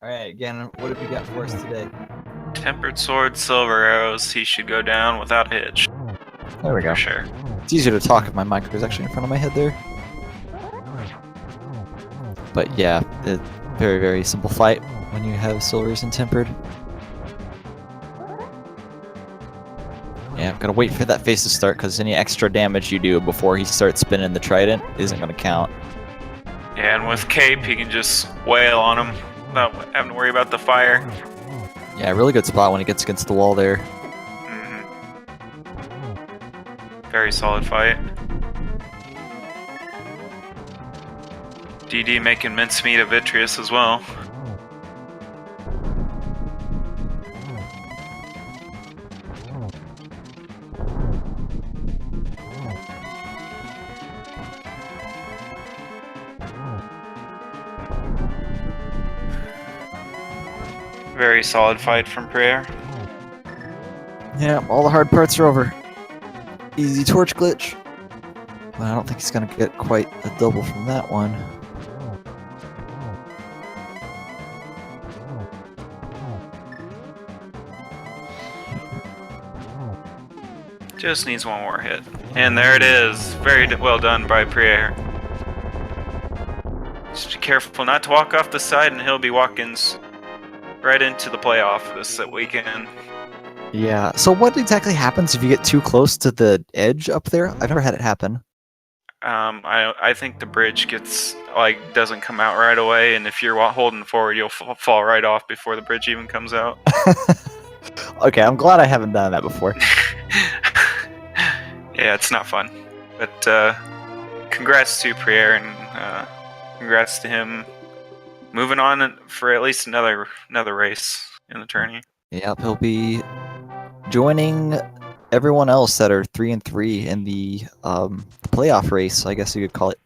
Alright, again, what have you got for us today? Tempered sword, silver arrows. He should go down without hitch. There we go. For sure. It's easier to talk if my mic is actually in front of my head there. But yeah, very, very simple fight when you have silvers and tempered. Yeah, gotta wait for that phase to start because any extra damage you do before he starts spinning the trident isn't gonna count. Yeah, and with Cape, he can just wail on him without having to worry about the fire. Yeah, really good spot when he gets against the wall there. Very solid fight. DD making mincemeat of Vitreous as well. Very solid fight from Prier. Yeah, all the hard parts are over. Easy torch glitch. But I don't think he's gonna get quite a double from that one. Just needs one more hit. And there it is. Very well done by Prier. Just be careful not to walk off the side and he'll be walking right into the playoff this weekend. Yeah, so what exactly happens if you get too close to the edge up there? I've never had it happen. I think the bridge doesn't come out right away, and if you're holding forward, you'll fall right off before the bridge even comes out. Okay, I'm glad I haven't done that before. Yeah, it's not fun. But congrats to Prier, and congrats to him moving on for at least another race in the tourney. Yep, he'll be joining everyone else that are 3-3 in the playoff race, I guess you could call it,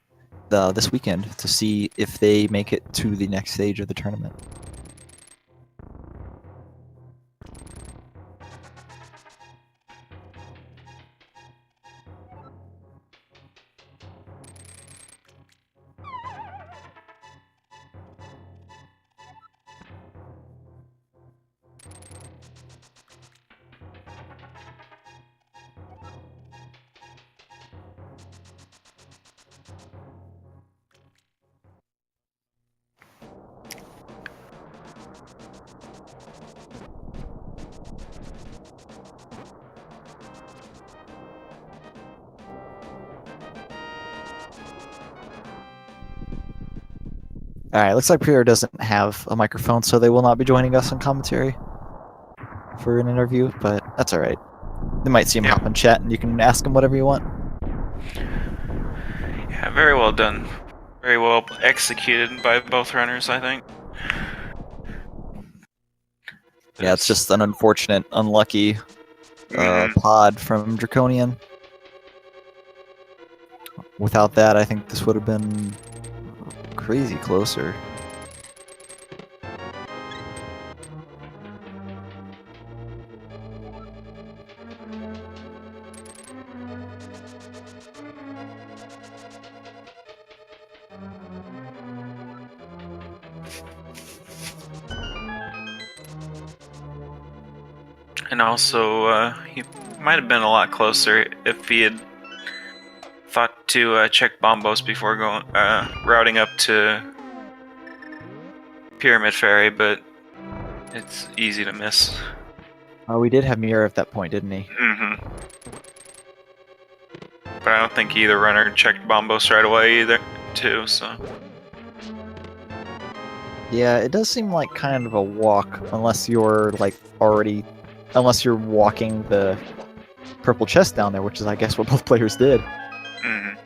this weekend to see if they make it to the next stage of the tournament. Alright, looks like Prier doesn't have a microphone, so they will not be joining us on commentary. for an interview, but that's all right. They might see him hop in chat, and you can ask him whatever you want. Yeah, very well done. Very well executed by both runners, I think. Yeah, it's just an unfortunate, unlucky pod from Draconian. Without that, I think this would have been crazy closer. And also, he might have been a lot closer if he had thought to check bombos before going routing up to Pyramid Ferry, but it's easy to miss. Oh, we did have Mirror at that point, didn't he? Mm-hmm. But I don't think either runner checked bombos right away either, too, so... Yeah, it does seem like kind of a walk, unless you're, like, already... Unless you're walking the purple chest down there, which is, I guess, what both players did. Mm-hmm.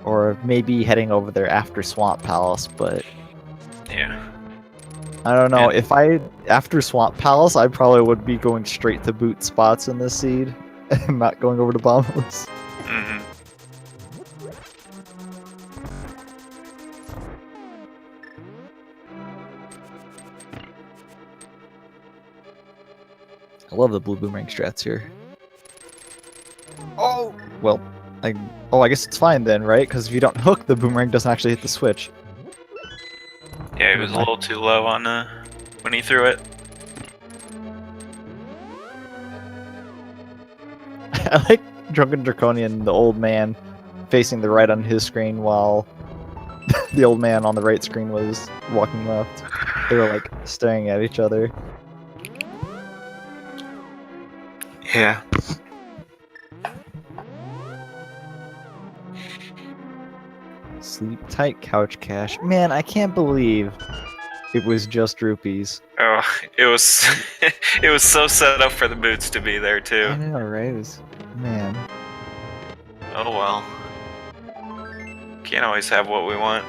Or maybe heading over there after Swamp Palace, but... Yeah. I don't know, after Swamp Palace, I probably would be going straight to boot spots in this seed, and not going over to bombos. Mm-hmm. I love the blue boomerang strats here. Oh! Well, I guess it's fine then, right? Because if you don't hook, the boomerang doesn't actually hit the switch. Yeah, he was a little too low on when he threw it. I like DrunkenDraconian, the old man, facing the right on his screen while the old man on the right screen was walking left. They were like staring at each other. Yeah. Sleep tight, couch cash. Man, I can't believe it was just rupees. Oh, it was it was so set up for the boots to be there too. I know, right? Man. Oh well. Can't always have what we want.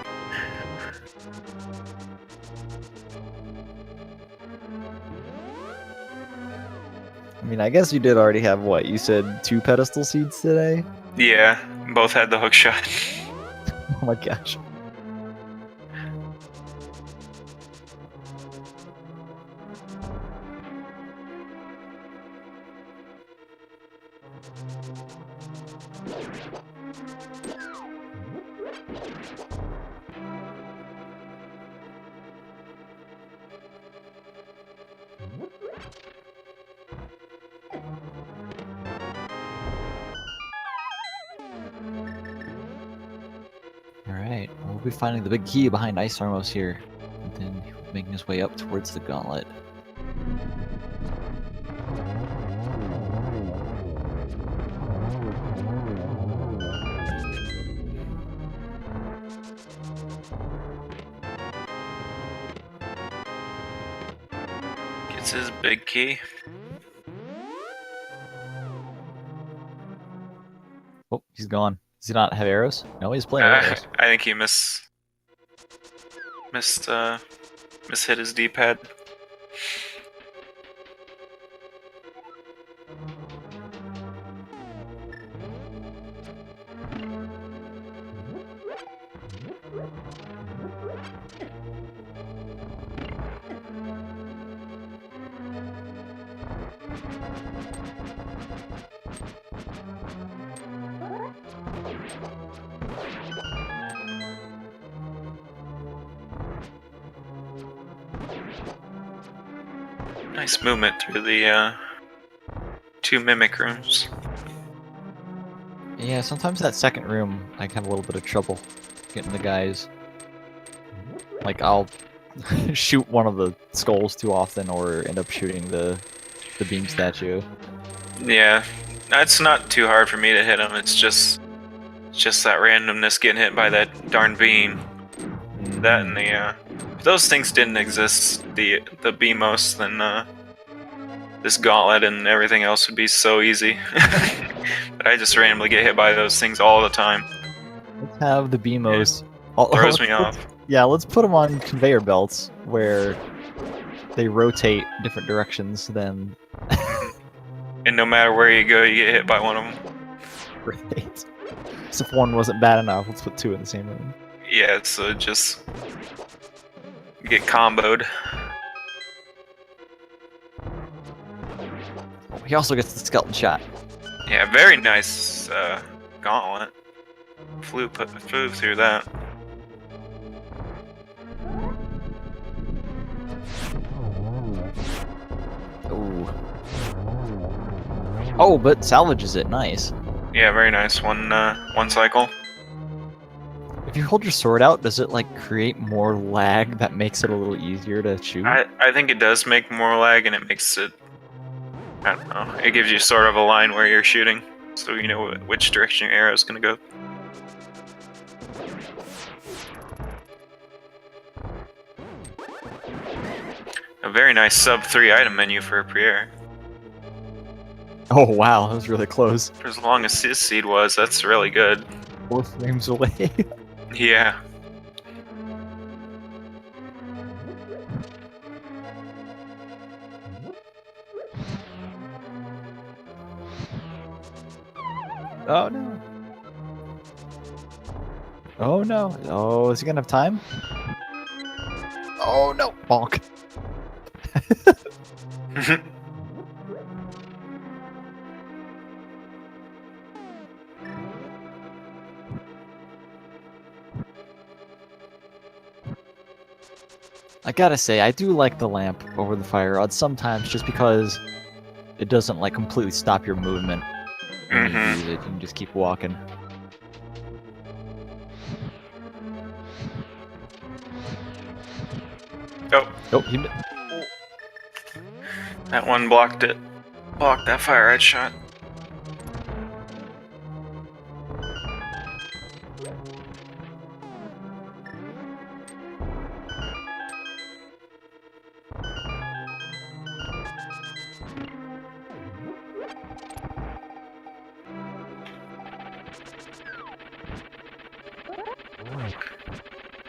I mean, I guess you did already have what? You said 2 pedestal seeds today? Yeah, both had the hook shot. Oh my gosh. Alright, we'll be finding the big key behind Ice Armos here, and then making his way up towards the gauntlet. Gets his big key. Oh, he's gone. Does he not have arrows? No, he's playing arrows. I think he hit his D-pad. Nice movement through the 2 mimic rooms. Yeah, sometimes that second room, I have a little bit of trouble getting the guys. Like, I'll shoot one of the skulls too often, or end up shooting the beam statue. Yeah, it's not too hard for me to hit him. It's just that randomness getting hit by that darn beam. That and the if those things didn't exist, the BMOS, then this gauntlet and everything else would be so easy. But I just randomly get hit by those things all the time. Let's have the BMOs. Throws me off. Yeah, let's put them on conveyor belts where they rotate different directions. Then. And no matter where you go, you get hit by one of them. Great. So if one wasn't bad enough, let's put two in the same room. Yeah, so just get comboed. He also gets the skeleton shot. Yeah, very nice gauntlet. Flew through that. Ooh. Oh, but salvages it. Nice. Yeah, very nice. One cycle. If you hold your sword out, does it like create more lag that makes it a little easier to shoot? I think it does make more lag, and it makes it. I don't know. It gives you sort of a line where you're shooting, so you know which direction your arrow is going to go. A very nice sub 3 item menu for a Prier. Oh wow, that was really close. For as long as his seed was, that's really good. 4 frames away. Yeah. Oh no. Oh no. Oh, is he gonna have time? Oh no. Bonk. I gotta say, I do like the lamp over the fire rod sometimes, just because it doesn't like completely stop your movement. When you use it, you can just keep walking. Oh, that one blocked it. Blocked that fire red shot.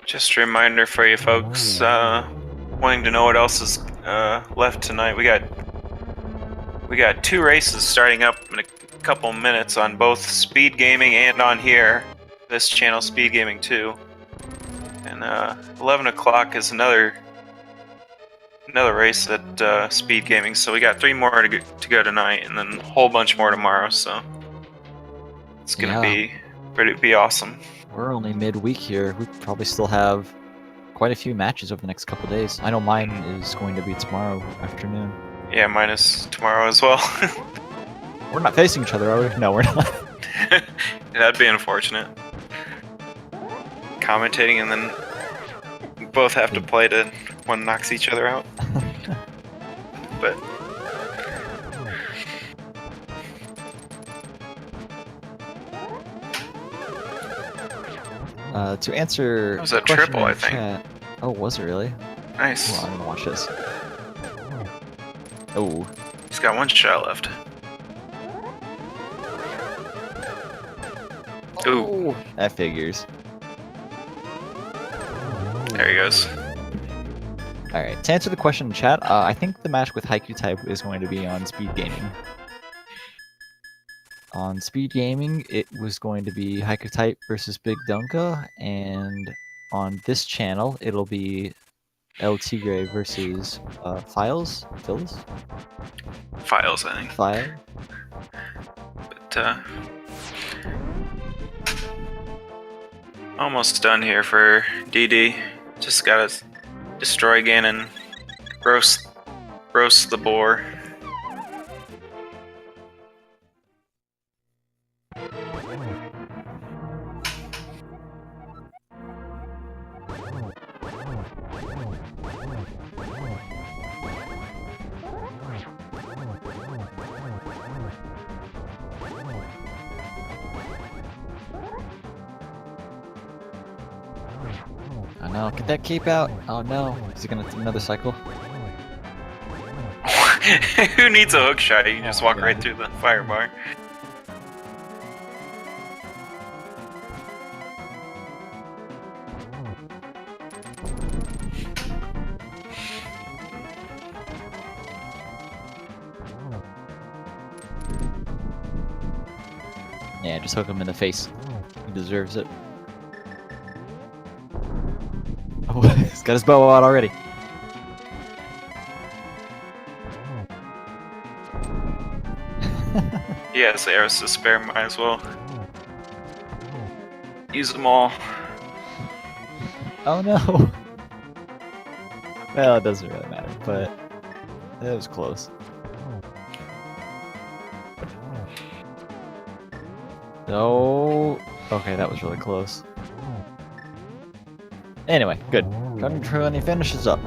Just a reminder for you folks wanting to know what else is left tonight. We got 2 races starting up in a couple minutes on both Speed Gaming and on here, this channel, Speed Gaming 2. And 11 o'clock is another race at Speed Gaming. So we got 3 more to go tonight, and then a whole bunch more tomorrow. So it's gonna be awesome. We're only midweek here. We probably still have quite a few matches over the next couple days. I know mine is going to be tomorrow afternoon. Yeah, mine is tomorrow as well. We're not facing each other, are we? No, we're not. That'd be unfortunate. Commentating and then we both have to play to one knocks each other out. But to answer that was a triple, I think. Chat, oh, was it really? Nice. Hold on, I'm gonna watch this. Oh. He's got 1 shot left. Ooh. Oh, that figures. There he goes. Alright, to answer the question in chat, I think the match with Haiku Type is going to be on Speed Gaming. On Speed Gaming, it was going to be Haiku Type versus Big Dunka, and on this channel, it'll be El Tigre versus Files? Phils? Files, I think. File? But, almost done here for DD. Just gotta destroy Ganon, roast the boar. Oh no, get that cape out! Oh no, is he gonna do another cycle? Who needs a hook shot? You can just Oh my walk right God. through the fire bar. Yeah, just hook him in the face. He deserves it. Oh, he's got his bow out already. He has arrows to spare, might as well use them all. Oh no! Well, it doesn't really matter, but it was close. No. Okay, that was really close. Anyway, good. DrunkenDraconian finishes up.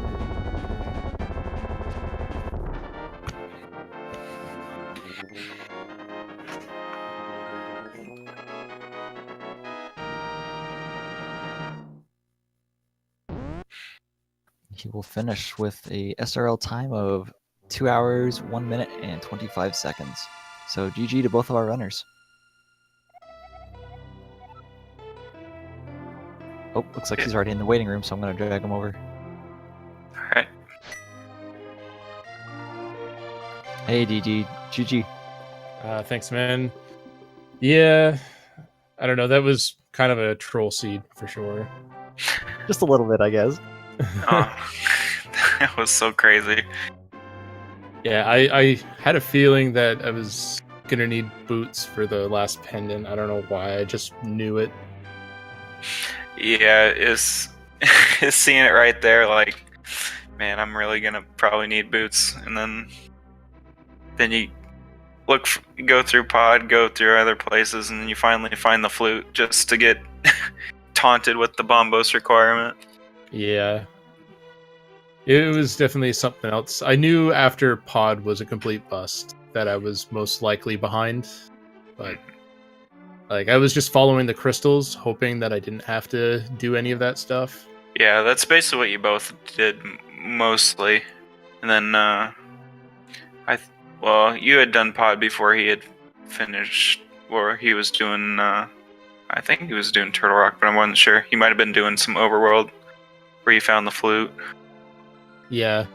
He will finish with a SRL time of 2 hours, 1 minute, and 25 seconds. So GG to both of our runners. Oh, looks like he's already in the waiting room, so I'm going to drag him over. Alright. Hey, DG. GG. Thanks, man. Yeah, I don't know. That was kind of a troll seed for sure. Just a little bit, I guess. Oh, that was so crazy. Yeah, I had a feeling that I was gonna need boots for the last pendant. I don't know why. I just knew it. Yeah, it's seeing it right there, like, man, I'm really gonna probably need boots. And then you go through pod, go through other places, and then you finally find the flute just to get taunted with the bombos requirement. Yeah. It was definitely something else. I knew after pod was a complete bust that I was most likely behind, but like I was just following the crystals, hoping that I didn't have to do any of that stuff. Yeah, that's basically what you both did mostly. And then, well, you had done pod before he had finished, or he was doing, I think he was doing Turtle Rock, but I wasn't sure. He might have been doing some overworld where you found the flute. Yeah,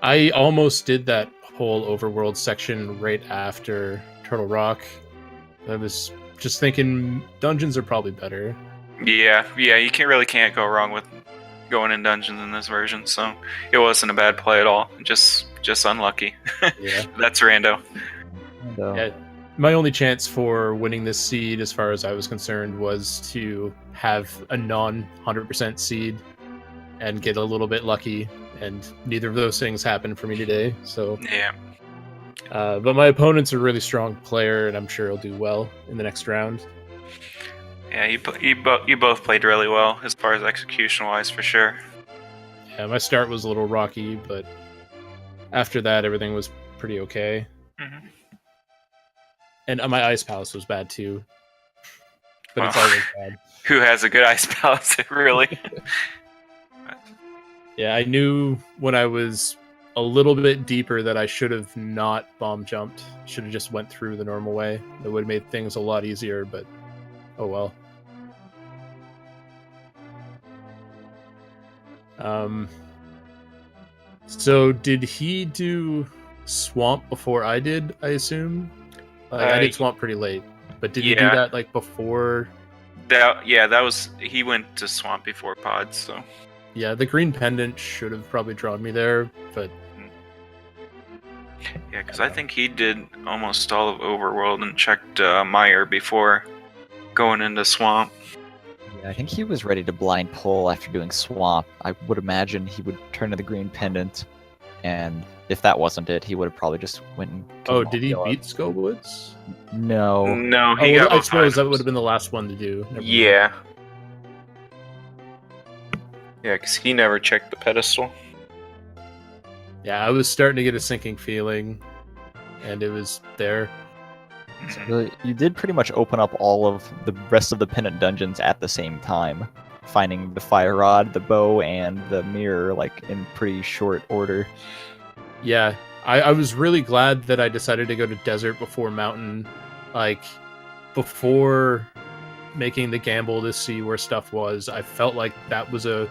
I almost did that whole overworld section right after Turtle Rock. I was just thinking dungeons are probably better. Yeah, you can't go wrong with going in dungeons in this version, so it wasn't a bad play at all. Just unlucky. Yeah. That's rando. And, Yeah, my only chance for winning this seed, as far as I was concerned, was to have a non-100% seed and get a little bit lucky, and neither of those things happened for me today. So, Yeah. but my opponent's a really strong player, and I'm sure he'll do well in the next round. Yeah, you both played really well as far as execution-wise, for sure. Yeah, my start was a little rocky, but after that, everything was pretty okay. Mm-hmm. And my Ice Palace was bad too. But it's Well, always bad. Who has a good ice palace, really? Yeah, I knew when I was a little bit deeper that I should have not bomb jumped. Should have just went through the normal way. It would have made things a lot easier, but oh well. So did he do Swamp before I did, I assume? I did Swamp pretty late, but did he do that like before? That was, he went to Swamp before pod, so. Yeah, the green pendant should have probably drawn me there, but yeah, because I think he did almost all of Overworld and checked Meyer before going into Swamp. yeah, I think he was ready to blind pull after doing Swamp. I would imagine he would turn to the green pendant, and if that wasn't it, he would have probably just went and... oh, did he beat Skowoods? No. No, he got I both suppose that items. would have been the last one to do. Never mind. Yeah. Yeah, because he never checked the pedestal. Yeah, I was starting to get a sinking feeling, and it was there. You did pretty much open up all of the rest of the pendant dungeons at the same time, finding the fire rod, the bow, and the mirror like in pretty short order. Yeah, I was really glad that I decided to go to desert before mountain, like before making the gamble to see where stuff was. I felt like that was a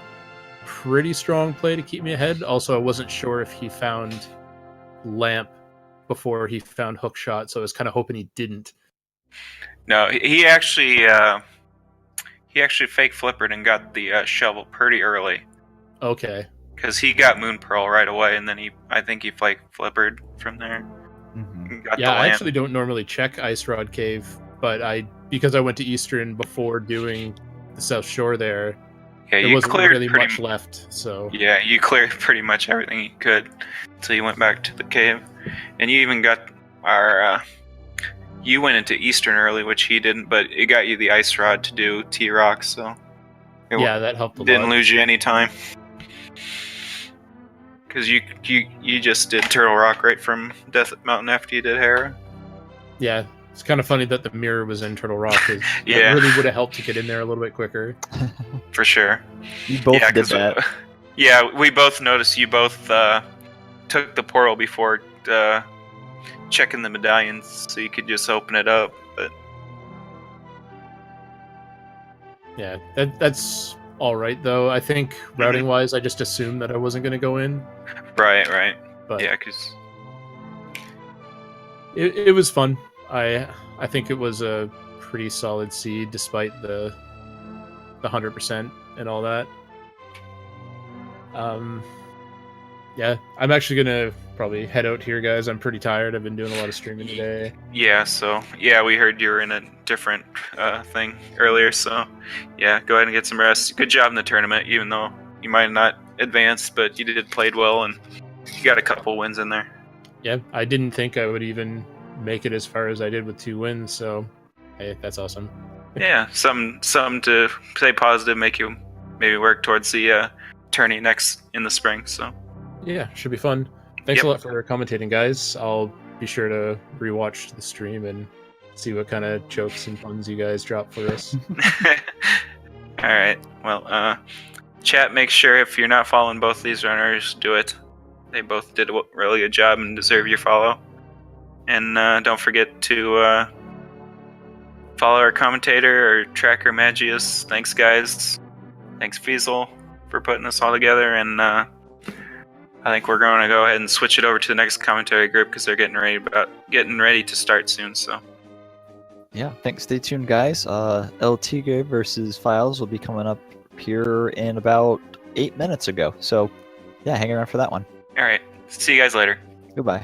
pretty strong play to keep me ahead. Also, I wasn't sure if he found lamp before he found hookshot, so I was kind of hoping he didn't. No, he actually fake flippered and got the shovel pretty early. Okay. Because he got Moon Pearl right away, and then I think he fake flippered from there. Mhm. Got the Yeah, I lamp. actually don't normally check Ice Rod Cave, but because I went to Eastern before doing the South Shore there, Yeah, there you wasn't cleared really pretty much left. So Yeah, you cleared pretty much everything you could until you went back to the cave, and you even got our. You went into Eastern early, which he didn't, but it got you the ice rod to do T-Rock, so yeah, that helped a didn't lot. lose you any time. Because you just did Turtle Rock right from Death Mountain after you did Hera. Yeah, it's kind of funny that the mirror was in Turtle Rock. 'Cause Yeah. that really would have helped to get in there a little bit quicker. For sure. You both Yeah, did 'cause, that. Yeah, we both noticed you both took the portal before checking the medallions, so you could just open it up. But Yeah, that's all right though. I think routing wise, I just assumed that I wasn't going to go in. right. But Yeah, because it was fun. I think it was a pretty solid seed despite the 100% and all that. Yeah, I'm actually gonna probably head out here, guys. I'm pretty tired. I've been doing a lot of streaming today. yeah, we heard you were in a different thing earlier, so yeah, go ahead and get some rest. Good job in the tournament, even though you might have not advanced, but you did played well and you got a couple wins in there. Yeah, I didn't think I would even make it as far as I did with 2 wins, so hey, that's awesome. Yeah, some to stay positive, make you maybe work towards the tourney next in the spring. So Yeah, should be fun. Thanks Yep. a lot for commentating, guys. I'll be sure to rewatch the stream and see what kind of jokes and puns you guys drop for us. all right. Well, chat, make sure if you're not following both these runners, do it. They both did a really good job and deserve your follow. And don't forget to follow our commentator or tracker Magius. Thanks, guys. Thanks, Feasel, for putting this all together. And I think we're going to go ahead and switch it over to the next commentary group because they're getting ready to start soon. So Yeah, thanks. Stay tuned, guys. LTG versus Files will be coming up here in about 8 minutes ago. So, yeah, hang around for that one. all right, see you guys later. Goodbye.